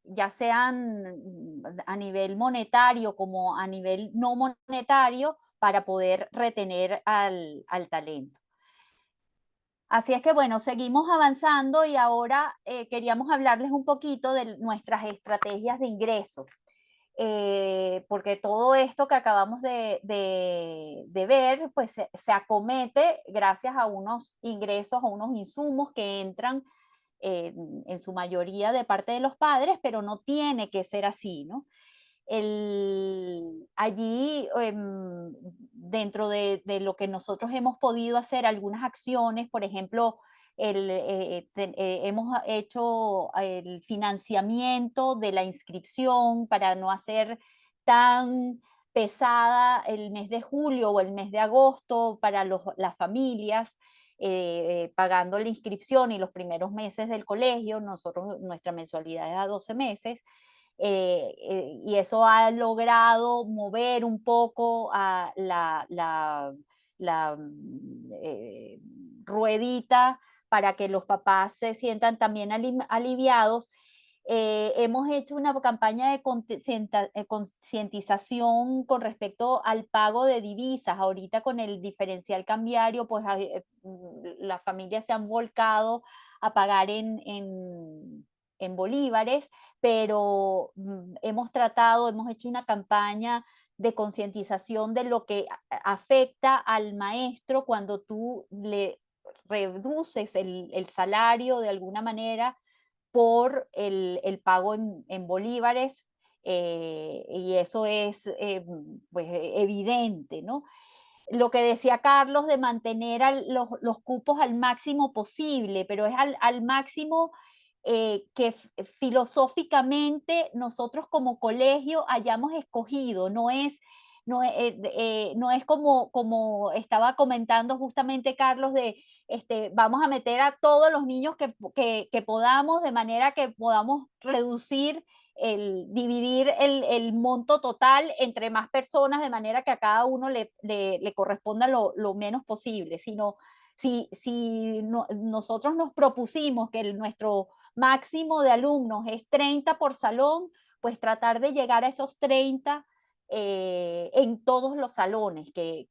S3: ya sean a nivel monetario como a nivel no monetario, para poder retener al talento. Así es que bueno, seguimos avanzando y ahora queríamos hablarles un poquito de nuestras estrategias de ingreso. Porque todo esto que acabamos de ver, pues se acomete gracias a unos ingresos, a unos insumos que entran en su mayoría de parte de los padres, pero no tiene que ser así, ¿no? Allí, dentro de lo que nosotros hemos podido hacer, algunas acciones, por ejemplo, hemos hecho el financiamiento de la inscripción para no hacer tan pesada el mes de julio o el mes de agosto para las familias, pagando la inscripción y los primeros meses del colegio. Nuestra mensualidad es a 12 meses. Y eso ha logrado mover un poco a la ruedita para que los papás se sientan también aliviados. Hemos hecho una campaña de concientización con respecto al pago de divisas. Ahorita con el diferencial cambiario, pues las familias se han volcado a pagar en bolívares, pero hemos hecho una campaña de concientización de lo que afecta al maestro cuando tú le reduces el salario de alguna manera por el pago en bolívares, y eso es pues evidente, ¿no? Lo que decía Carlos de mantener los cupos al máximo posible, pero es al máximo que filosóficamente nosotros como colegio hayamos escogido, no es como estaba comentando justamente Carlos de vamos a meter a todos los niños que podamos, de manera que podamos dividir el monto total entre más personas, de manera que a cada uno le corresponda lo menos posible, sino si nosotros nos propusimos que nuestro máximo de alumnos es 30 por salón, pues tratar de llegar a esos 30 en todos los salones, que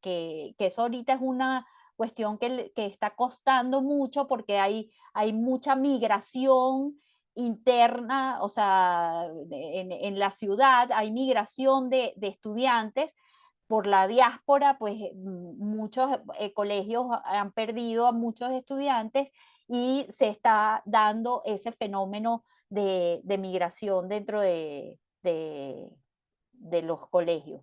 S3: eso ahorita es una cuestión que está costando mucho porque hay mucha migración interna, o sea, en la ciudad hay migración de estudiantes por la diáspora, pues muchos colegios han perdido a muchos estudiantes y se está dando ese fenómeno de migración dentro de los colegios.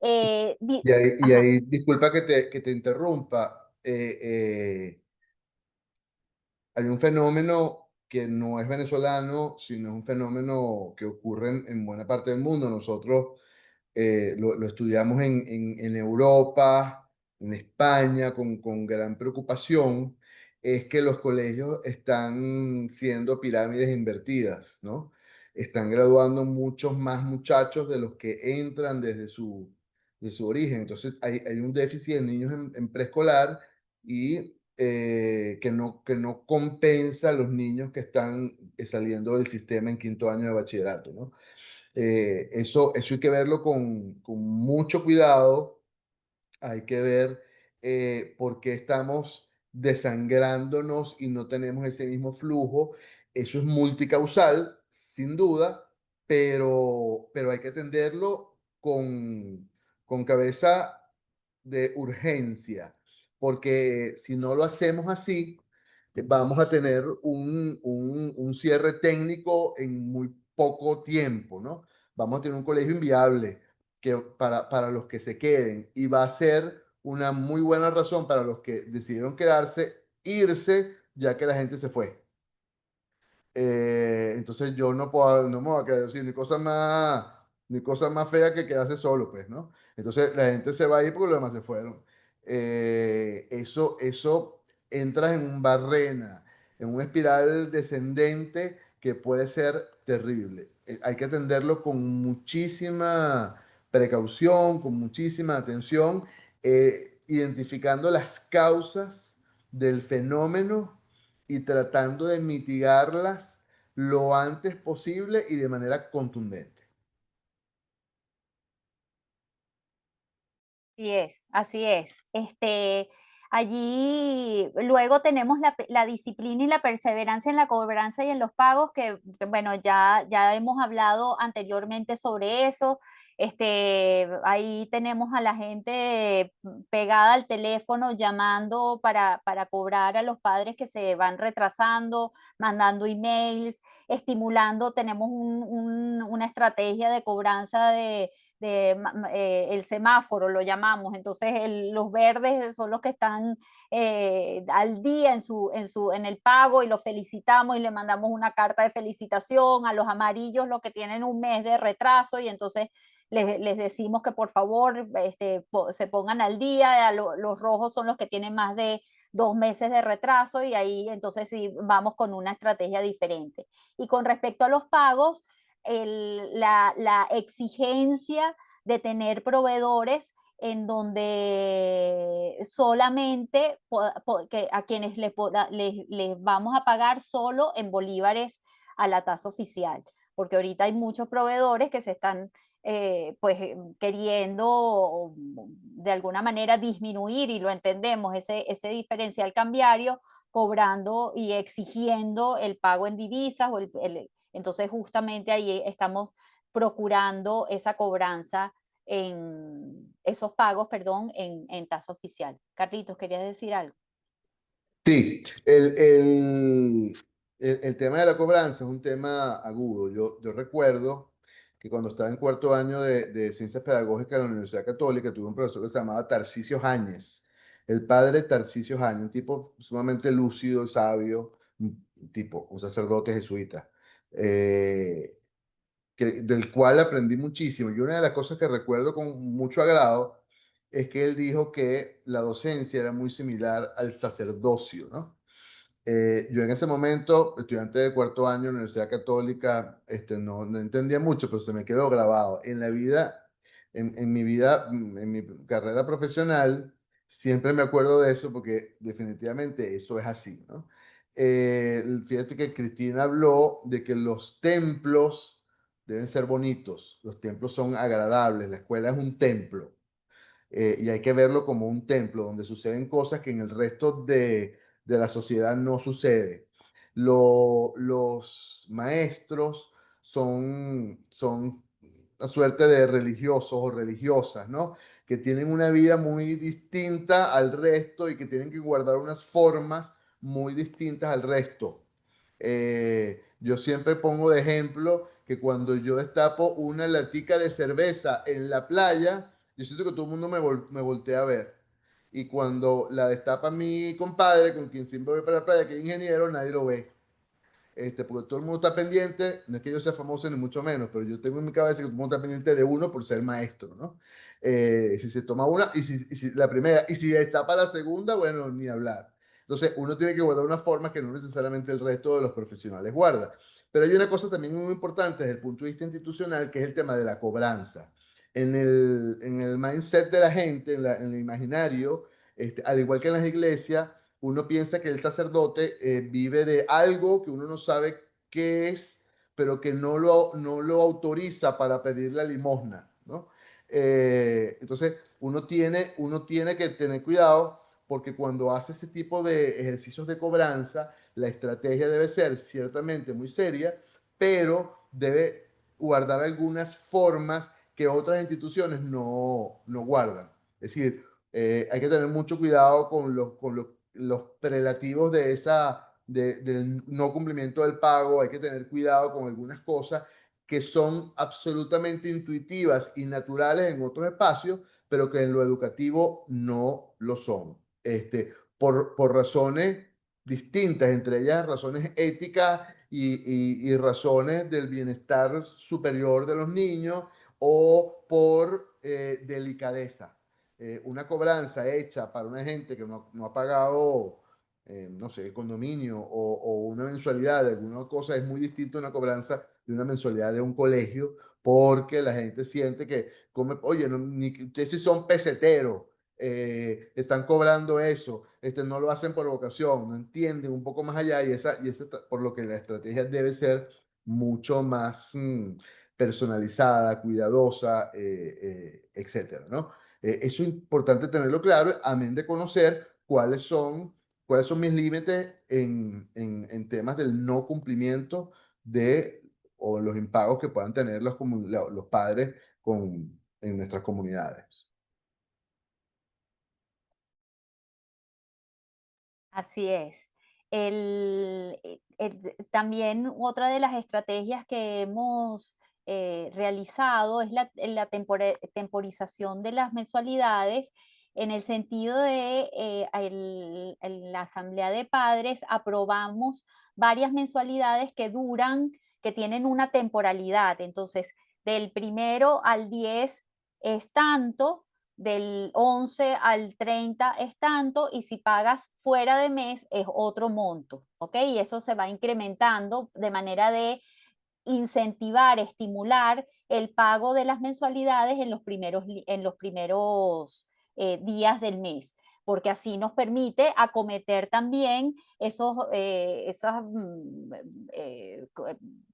S4: Y ahí, disculpa que te interrumpa, hay un fenómeno que no es venezolano, sino es un fenómeno que ocurre en buena parte del mundo. Nosotros lo estudiamos en Europa, en España, con gran preocupación, es que los colegios están siendo pirámides invertidas, ¿no? Están graduando muchos más muchachos de los que entran de su origen. Entonces hay un déficit de niños en preescolar y que no compensa a los niños que están saliendo del sistema en quinto año de bachillerato, ¿no? Eso hay que verlo con mucho cuidado. Hay que ver por qué estamos desangrándonos y no tenemos ese mismo flujo. Eso es multicausal, sin duda, pero hay que atenderlo con cabeza de urgencia, porque si no lo hacemos así, vamos a tener un cierre técnico en muy poco tiempo, ¿no? Vamos a tener un colegio inviable para los que se queden, y va a ser una muy buena razón para los que decidieron quedarse, irse, ya que la gente se fue. Entonces yo no me voy a quedar así, ni cosa más fea que quedarse solo, pues, ¿no? Entonces la gente se va a ir porque los demás se fueron. Eso entra en un barrena, en una espiral descendente que puede ser terrible. Hay que atenderlo con muchísima precaución, con muchísima atención, identificando las causas del fenómeno y tratando de mitigarlas lo antes posible y de manera contundente.
S3: Así es, así es. Allí luego tenemos la disciplina y la perseverancia en la cobranza y en los pagos, bueno, ya hemos hablado anteriormente sobre eso. Ahí tenemos a la gente pegada al teléfono llamando para cobrar a los padres que se van retrasando, mandando emails, estimulando. Tenemos una estrategia de cobranza el semáforo, lo llamamos. Entonces, los verdes son los que están al día en el pago, y los felicitamos y le mandamos una carta de felicitación. A los amarillos, los que tienen un mes de retraso, y entonces les decimos que por favor se pongan al día. Los rojos son los que tienen más de 2 meses de retraso, y ahí entonces sí vamos con una estrategia diferente. Y con respecto a los pagos, la exigencia de tener proveedores en donde solamente que a quienes les vamos a pagar solo en bolívares a la tasa oficial, porque ahorita hay muchos proveedores que se están queriendo de alguna manera disminuir, y lo entendemos, ese diferencial cambiario, cobrando y exigiendo el pago en divisas. Entonces justamente ahí estamos procurando esa cobranza esos pagos, perdón, en tasa oficial. Carlitos, ¿querías decir algo?
S4: Sí, el tema de la cobranza es un tema agudo. Yo recuerdo que cuando estaba en cuarto año de Ciencias Pedagógicas de la Universidad Católica, tuve un profesor que se llamaba Tarcisio Áñez, el padre Tarcisio Áñez, un tipo sumamente lúcido, sabio, un sacerdote jesuita, del cual aprendí muchísimo. Y una de las cosas que recuerdo con mucho agrado es que él dijo que la docencia era muy similar al sacerdocio, ¿no? Yo en ese momento, estudiante de cuarto año en la Universidad Católica, no entendía mucho, pero se me quedó grabado. En la vida, en mi vida, en mi carrera profesional, siempre me acuerdo de eso porque definitivamente eso es así, ¿no? Fíjate que Cristina habló de que los templos deben ser bonitos, los templos son agradables, la escuela es un templo. Y hay que verlo como un templo donde suceden cosas que en el resto de la sociedad no sucede. Los maestros son una suerte de religiosos o religiosas, ¿no? Que tienen una vida muy distinta al resto y que tienen que guardar unas formas muy distintas al resto. Yo siempre pongo de ejemplo que cuando yo destapo una latica de cerveza en la playa, yo siento que todo el mundo me voltea a ver. Y cuando la destapa mi compadre, con quien siempre voy para la playa, que es ingeniero, nadie lo ve. Porque todo el mundo está pendiente, no es que yo sea famoso ni mucho menos, pero yo tengo en mi cabeza que todo el mundo está pendiente de uno por ser maestro, ¿no? Si se toma una, y si la primera, y si destapa la segunda, bueno, ni hablar. Entonces, uno tiene que guardar una forma que no necesariamente el resto de los profesionales guarda. Pero hay una cosa también muy importante desde el punto de vista institucional, que es el tema de la cobranza. En el mindset de la gente, en el imaginario, al igual que en las iglesias, uno piensa que el sacerdote vive de algo que uno no sabe qué es, pero que no lo autoriza para pedir la limosna, ¿no? Entonces, uno tiene que tener cuidado porque cuando hace ese tipo de ejercicios de cobranza, la estrategia debe ser ciertamente muy seria, pero debe guardar algunas formas que otras instituciones no guardan. Es decir, hay que tener mucho cuidado con los prelativos del no cumplimiento del pago, hay que tener cuidado con algunas cosas que son absolutamente intuitivas y naturales en otros espacios, pero que en lo educativo no lo son. Por razones distintas, entre ellas razones éticas y razones del bienestar superior de los niños o por delicadeza. Una cobranza hecha para una gente que no ha pagado, no sé, condominio o una mensualidad de alguna cosa es muy distinto a una cobranza de una mensualidad de un colegio, porque la gente siente que, oye, ustedes sí son peseteros, están cobrando eso, no lo hacen por vocación, no entienden un poco más allá y por lo que la estrategia debe ser mucho más personalizada, cuidadosa, etcétera, ¿no? Eso es importante tenerlo claro, amén de conocer cuáles son mis límites en temas del no cumplimiento o los impagos que puedan tener los padres en nuestras comunidades.
S3: Así es. También otra de las estrategias que hemos realizado es la temporización de las mensualidades, en el sentido de en la Asamblea de Padres aprobamos varias mensualidades que tienen una temporalidad. Entonces, del 1 al 10 es tanto, del 11 al 30 es tanto, y si pagas fuera de mes es otro monto, ¿ok? Y eso se va incrementando de manera de incentivar, estimular el pago de las mensualidades en los primeros días del mes, porque así nos permite acometer también esos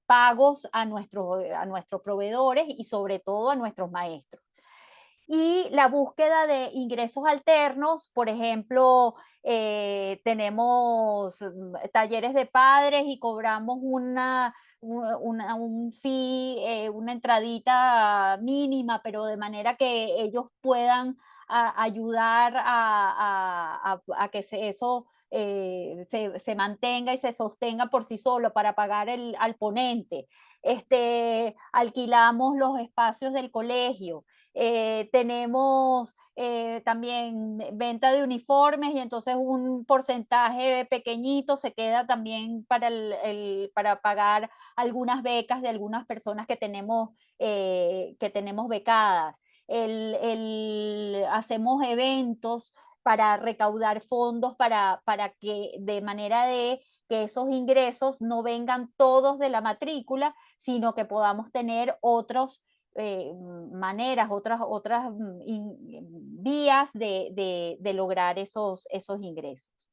S3: pagos a nuestros proveedores y sobre todo a nuestros maestros. Y la búsqueda de ingresos alternos, por ejemplo, tenemos talleres de padres y cobramos un fee, una entradita mínima, pero de manera que ellos puedan ayudar a que eso se mantenga y se sostenga por sí solo para pagar al ponente. Alquilamos los espacios del colegio. Tenemos también venta de uniformes, y entonces un porcentaje pequeñito se queda también para pagar algunas becas de algunas personas que tenemos becadas. Hacemos eventos para recaudar fondos para que de manera de que esos ingresos no vengan todos de la matrícula, sino que podamos tener otras maneras, otras vías de lograr esos ingresos.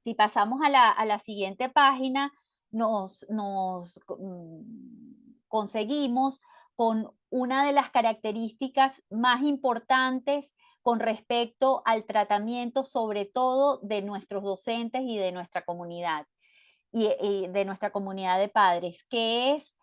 S3: Si pasamos a la siguiente página, nos conseguimos con una de las características más importantes con respecto al tratamiento, sobre todo de nuestros docentes y de nuestra comunidad, y de nuestra comunidad de padres, que es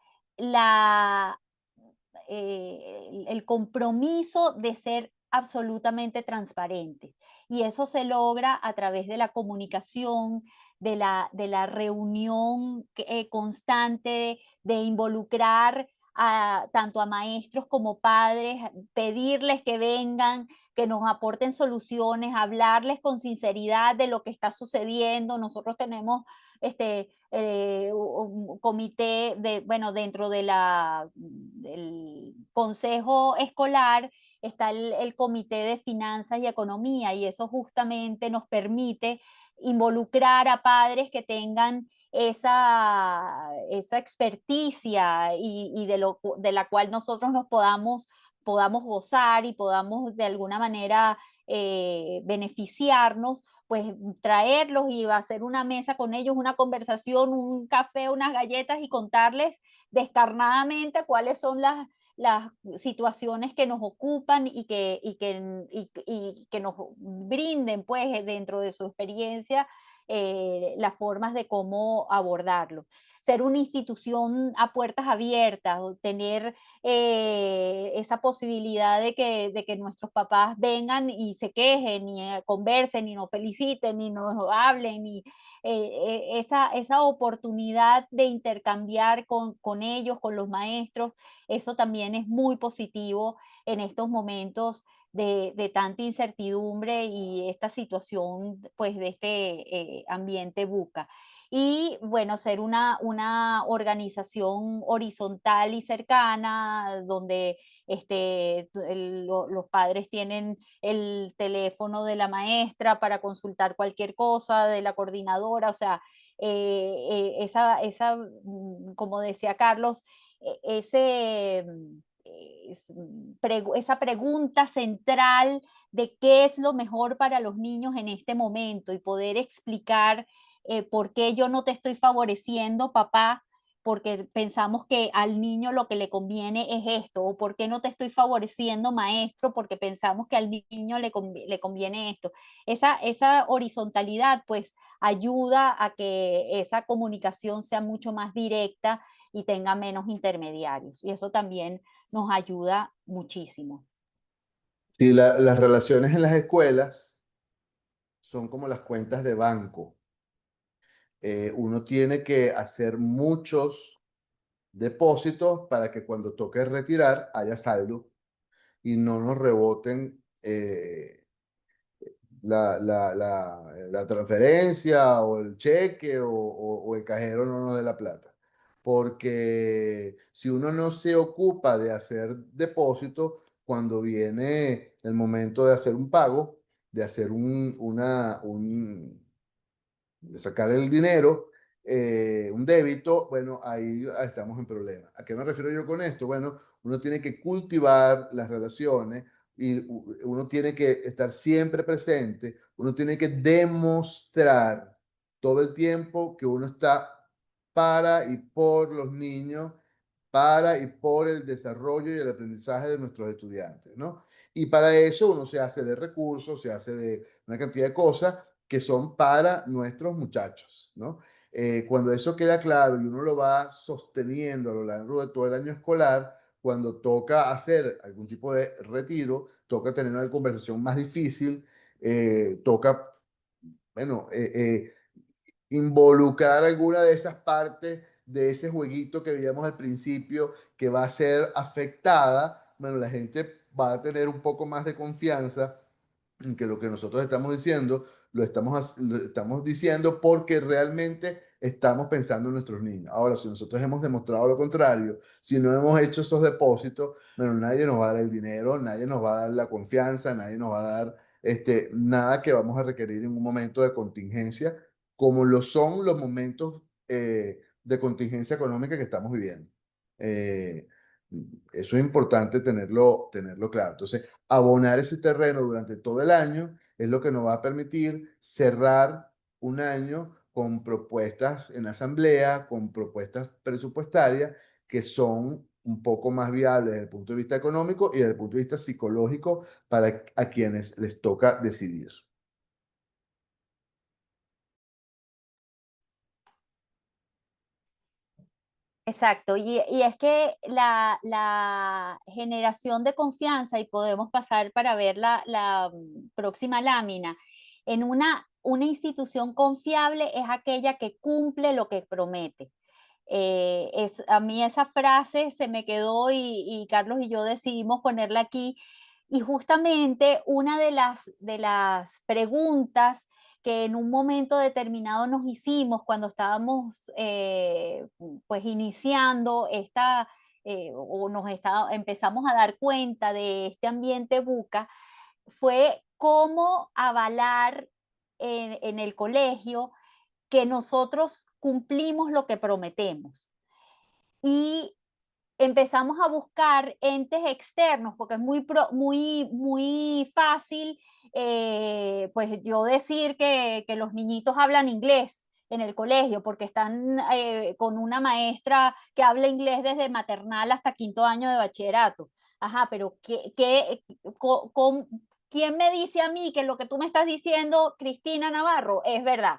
S3: el compromiso de ser absolutamente transparente. Y eso se logra a través de la comunicación, de la reunión constante, de involucrar tanto a maestros como padres, pedirles que vengan, que nos aporten soluciones, hablarles con sinceridad de lo que está sucediendo. Nosotros tenemos un comité dentro del consejo escolar está el comité de finanzas y economía, y eso justamente nos permite involucrar a padres que tengan esa experticia y de la cual nosotros nos podamos podamos gozar y podamos de alguna manera beneficiarnos, pues traerlos y hacer una mesa con ellos, una conversación, un café, unas galletas y contarles descarnadamente cuáles son las situaciones que nos ocupan y que nos brinden, pues, dentro de su experiencia, las formas de cómo abordarlo. Ser una institución a puertas abiertas, o tener esa posibilidad de que nuestros papás vengan y se quejen, y conversen, y nos feliciten, y nos hablen, y esa oportunidad de intercambiar con ellos, con los maestros, eso también es muy positivo en estos momentos de tanta incertidumbre y esta situación, pues, de este ambiente buca. Y bueno, ser una organización horizontal y cercana, donde los padres tienen el teléfono de la maestra para consultar cualquier cosa, de la coordinadora, o sea, como decía Carlos, ese esa pregunta central de qué es lo mejor para los niños en este momento y poder explicar por qué yo no te estoy favoreciendo, papá, porque pensamos que al niño lo que le conviene es esto, o por qué no te estoy favoreciendo, maestro, porque pensamos que al niño le conviene esto. Esa horizontalidad, pues, ayuda a que esa comunicación sea mucho más directa y tenga menos intermediarios. Y eso también nos ayuda muchísimo.
S4: Y las relaciones en las escuelas son como las cuentas de banco. Uno tiene que hacer muchos depósitos para que cuando toque retirar haya saldo y no nos reboten la transferencia o el cheque o el cajero no nos dé la plata. Porque si uno no se ocupa de hacer depósitos, cuando viene el momento de hacer un pago, de hacer de sacar el dinero, un débito, bueno, ahí estamos en problema. ¿A qué me refiero yo con esto? Bueno, uno tiene que cultivar las relaciones y uno tiene que estar siempre presente, uno tiene que demostrar todo el tiempo que uno está para y por los niños, para y por el desarrollo y el aprendizaje de nuestros estudiantes, ¿no? Y para eso uno se hace de recursos, se hace de una cantidad de cosas que son para nuestros muchachos, ¿no? Cuando eso queda claro y uno lo va sosteniendo a lo largo de todo el año escolar, cuando toca hacer algún tipo de retiro, toca tener una conversación más difícil, toca, bueno, involucrar alguna de esas partes de ese jueguito que veíamos al principio que va a ser afectada, bueno, la gente va a tener un poco más de confianza en que lo que nosotros estamos diciendo lo estamos diciendo porque realmente estamos pensando en nuestros niños. Ahora, si nosotros hemos demostrado lo contrario, si no hemos hecho esos depósitos, bueno, nadie nos va a dar el dinero, nadie nos va a dar la confianza, nadie nos va a dar nada que vamos a requerir en un momento de contingencia, como lo son los momentos de contingencia económica que estamos viviendo. Eh, Eso es importante tenerlo claro. Entonces, abonar ese terreno durante todo el año es lo que nos va a permitir cerrar un año con propuestas en asamblea, con propuestas presupuestarias que son un poco más viables desde el punto de vista económico y desde el punto de vista psicológico para a quienes les toca decidir.
S3: Exacto, y es que la generación de confianza, y podemos pasar para ver la próxima lámina, en una institución confiable es aquella que cumple lo que promete. A mí esa frase se me quedó y Carlos y yo decidimos ponerla aquí. Y justamente una de las preguntas que en un momento determinado nos hicimos cuando estábamos pues iniciando empezamos a dar cuenta de este ambiente buca, fue cómo avalar en el colegio que nosotros cumplimos lo que prometemos. Y empezamos a buscar entes externos, porque es muy fácil, pues yo decir que los niñitos hablan inglés en el colegio, porque están con una maestra que habla inglés desde maternal hasta 5º año de bachillerato. Ajá, pero ¿quién me dice a mí que lo que tú me estás diciendo, Cristina Navarro, es verdad?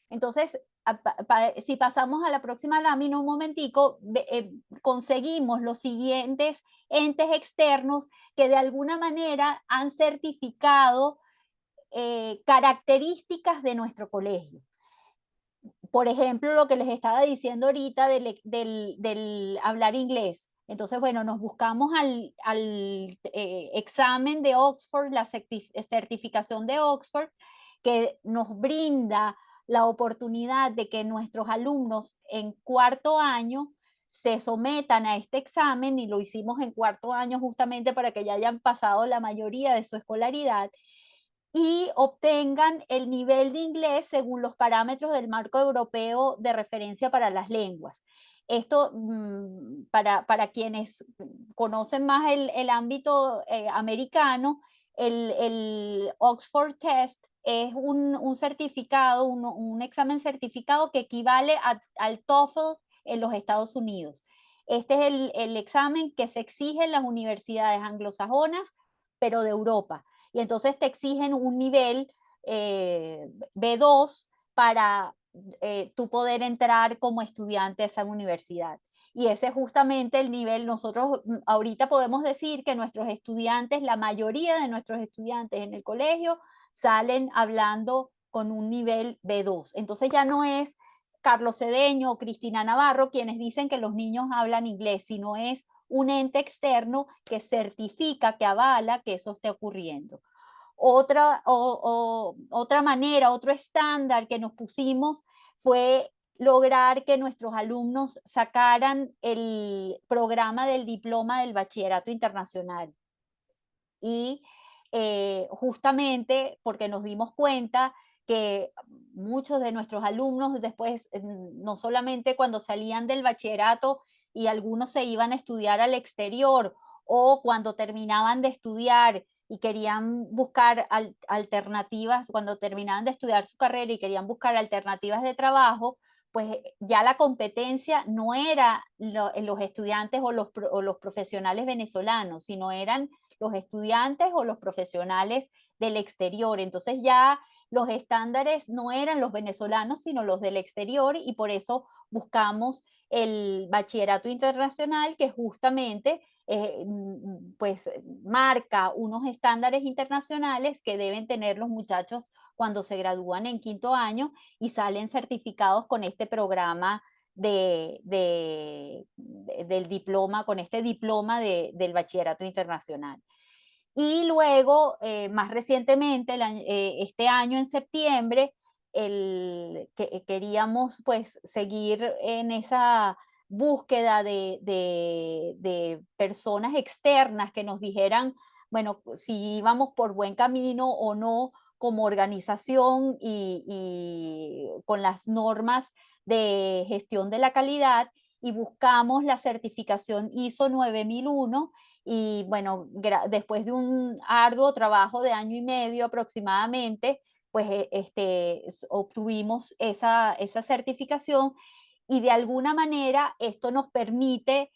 S3: Entonces, si pasamos a la próxima lámina un momentico, conseguimos los siguientes entes externos que de alguna manera han certificado características de nuestro colegio. Por ejemplo, lo que les estaba diciendo ahorita del hablar inglés. Entonces, bueno, nos buscamos al examen de Oxford, la certificación de Oxford, que nos brinda la oportunidad de que nuestros alumnos en 4º año se sometan a este examen, y lo hicimos en 4º año justamente para que ya hayan pasado la mayoría de su escolaridad y obtengan el nivel de inglés según los parámetros del marco europeo de referencia para las lenguas. Esto, para quienes conocen más el ámbito americano, el Oxford Test es un certificado, un examen certificado que equivale al TOEFL en los Estados Unidos. Este es el examen que se exige en las universidades anglosajonas, pero de Europa. Y entonces te exigen un nivel B2 para tú poder entrar como estudiante a esa universidad. Y ese es justamente el nivel. Nosotros ahorita podemos decir que nuestros estudiantes, la mayoría de nuestros estudiantes en el colegio, salen hablando con un nivel B2. Entonces ya no es Carlos Cedeño o Cristina Navarro quienes dicen que los niños hablan inglés, sino es un ente externo que certifica, que avala que eso esté ocurriendo. Otra manera, otro estándar que nos pusimos fue lograr que nuestros alumnos sacaran el programa del diploma del bachillerato internacional. Y justamente porque nos dimos cuenta que muchos de nuestros alumnos después, no solamente cuando salían del bachillerato y algunos se iban a estudiar al exterior, o cuando terminaban de estudiar y querían buscar alternativas, cuando terminaban de estudiar su carrera y querían buscar alternativas de trabajo, pues ya la competencia no era los estudiantes o los profesionales venezolanos, sino eran los estudiantes o los profesionales del exterior. Entonces ya los estándares no eran los venezolanos, sino los del exterior, y por eso buscamos el bachillerato internacional, que justamente pues marca unos estándares internacionales que deben tener los muchachos cuando se gradúan en 5º año y salen certificados con este programa del diploma, con este diploma del bachillerato internacional. Y luego, más recientemente, este año en septiembre, queríamos pues seguir en esa búsqueda de personas externas que nos dijeran, bueno, si íbamos por buen camino o no como organización y con las normas de gestión de la calidad, y buscamos la certificación ISO 9001. Y bueno, después de un arduo trabajo de 1 año y medio aproximadamente, pues obtuvimos esa certificación, y de alguna manera esto nos permite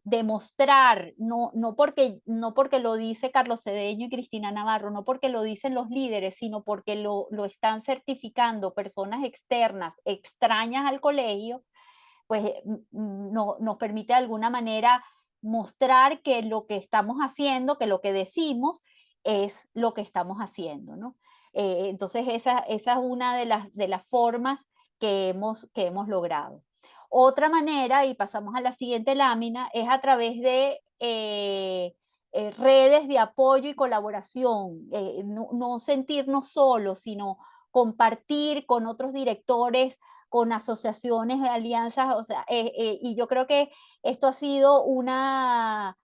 S3: demostrar, no porque lo dice Carlos Cedeño y Cristina Navarro, no porque lo dicen los líderes, sino porque lo están certificando personas externas, extrañas al colegio, pues nos permite de alguna manera mostrar que lo que estamos haciendo, que lo que decimos es lo que estamos haciendo, ¿no? Entonces esa es una de las formas que hemos logrado. Otra manera, y pasamos a la siguiente lámina, es a través de redes de apoyo y colaboración, no sentirnos solos, sino compartir con otros directores, con asociaciones, alianzas, o sea, y yo creo que esto ha sido una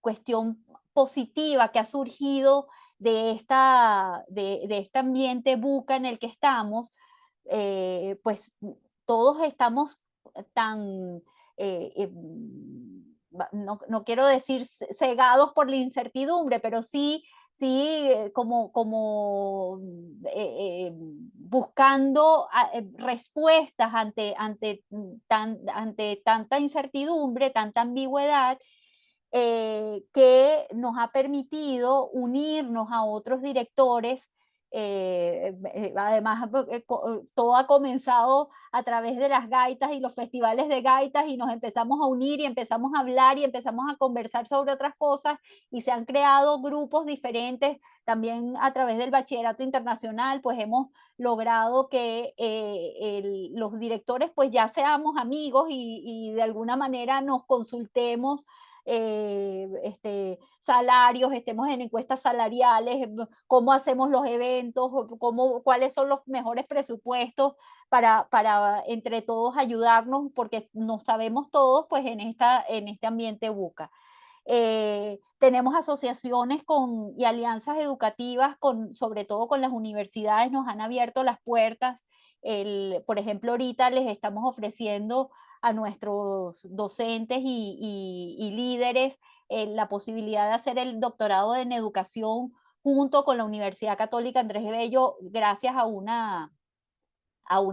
S3: cuestión positiva que ha surgido de este ambiente buca en el que estamos. Pues todos estamos tan no quiero decir cegados por la incertidumbre, pero sí como buscando respuestas ante tanta incertidumbre, tanta ambigüedad, que nos ha permitido unirnos a otros directores. Además, todo ha comenzado a través de las gaitas y los festivales de gaitas, y nos empezamos a unir y empezamos a hablar y empezamos a conversar sobre otras cosas, y se han creado grupos diferentes. También a través del bachillerato internacional, pues hemos logrado que los directores pues ya seamos amigos y de alguna manera nos consultemos salarios, estemos en encuestas salariales, cómo hacemos los eventos, cuáles son los mejores presupuestos para entre todos ayudarnos, porque nos sabemos todos pues en este ambiente buca. Tenemos asociaciones y alianzas educativas, sobre todo con las universidades, nos han abierto las puertas. Por ejemplo, ahorita les estamos ofreciendo a nuestros docentes y líderes la posibilidad de hacer el doctorado en educación junto con la Universidad Católica Andrés Bello, gracias a una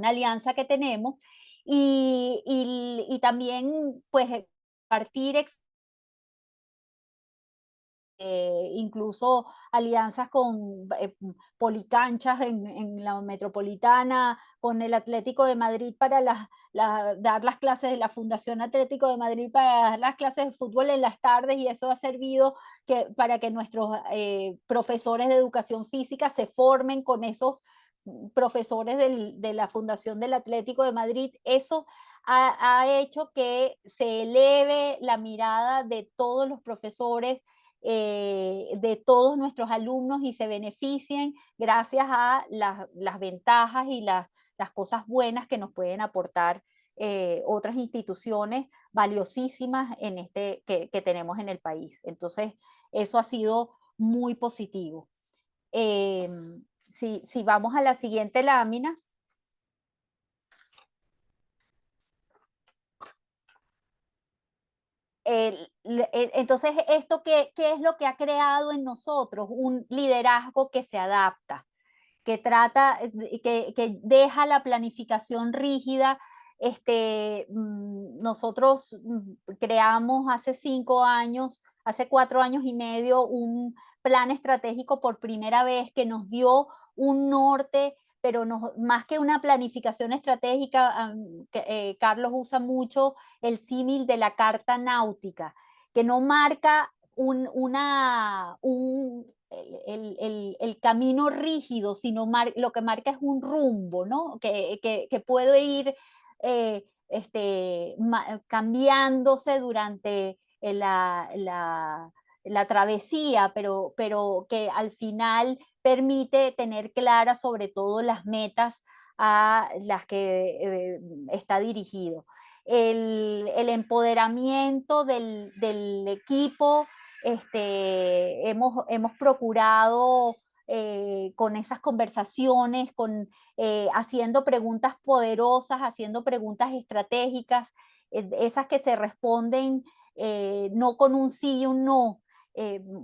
S3: alianza que tenemos, y también pues partir incluso alianzas con policanchas en la metropolitana, con el Atlético de Madrid para dar las clases de la Fundación Atlético de Madrid para dar las clases de fútbol en las tardes, y eso ha servido para que nuestros profesores de educación física se formen con esos profesores de la Fundación del Atlético de Madrid. Eso ha hecho que se eleve la mirada de todos los profesores, de todos nuestros alumnos, y se beneficien gracias a las ventajas y las cosas buenas que nos pueden aportar otras instituciones valiosísimas que tenemos en el país. Entonces, eso ha sido muy positivo. Si vamos a la siguiente lámina. Entonces, ¿esto qué es lo que ha creado en nosotros? Un liderazgo que se adapta, que deja la planificación rígida. Nosotros creamos hace 4 años y medio, un plan estratégico por primera vez, que nos dio un norte, pero más que una planificación estratégica. Carlos usa mucho el símil de la carta náutica, que no marca el camino rígido, sino lo que marca es un rumbo, ¿no? Que puede ir cambiándose durante la travesía, pero que al final permite tener claras sobre todo las metas a las que está dirigido. El empoderamiento del equipo. Hemos procurado con esas conversaciones, haciendo preguntas poderosas, haciendo preguntas estratégicas, esas que se responden no con un sí y un no,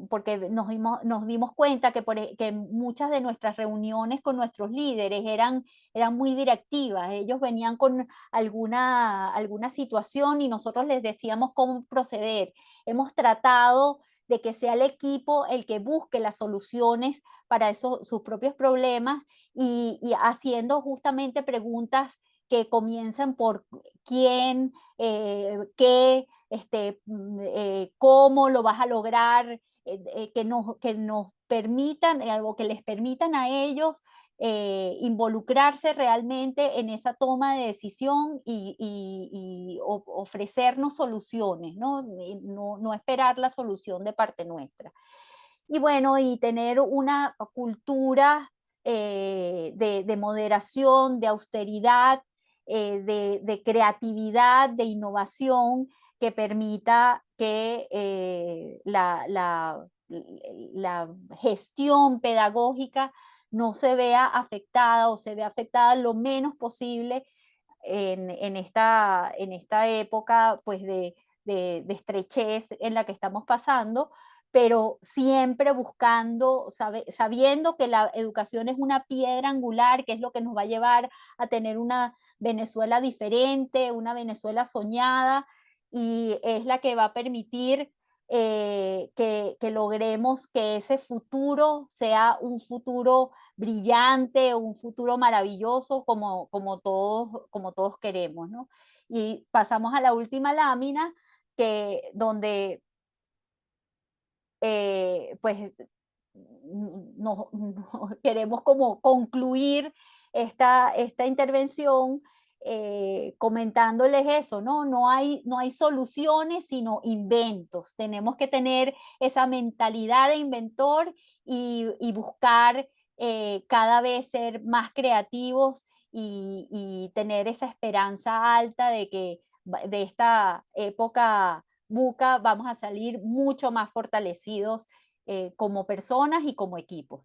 S3: porque nos dimos cuenta que muchas de nuestras reuniones con nuestros líderes eran muy directivas. Ellos venían con alguna situación y nosotros les decíamos cómo proceder. Hemos tratado de que sea el equipo el que busque las soluciones para sus propios problemas, y haciendo justamente preguntas que comienzan por quién, qué, cómo lo vas a lograr, que nos permitan, algo que les permitan a ellos involucrarse realmente en esa toma de decisión y ofrecernos soluciones, ¿no? No esperar la solución de parte nuestra. Y bueno, y tener una cultura de moderación, de austeridad, de creatividad, de innovación, que permita que la gestión pedagógica no se vea afectada, o se vea afectada lo menos posible, en esta época pues de estrechez en la que estamos pasando, pero siempre buscando, sabiendo que la educación es una piedra angular, que es lo que nos va a llevar a tener una Venezuela diferente, una Venezuela soñada, y es la que va a permitir que logremos que ese futuro sea un futuro brillante, un futuro maravilloso como todos queremos, ¿no? Y pasamos a la última lámina, donde pues queremos como concluir esta intervención comentándoles eso, ¿no? No hay soluciones, sino inventos. Tenemos que tener esa mentalidad de inventor y buscar cada vez ser más creativos y tener esa esperanza alta de que de esta época VUCA vamos a salir mucho más fortalecidos como personas y como equipos.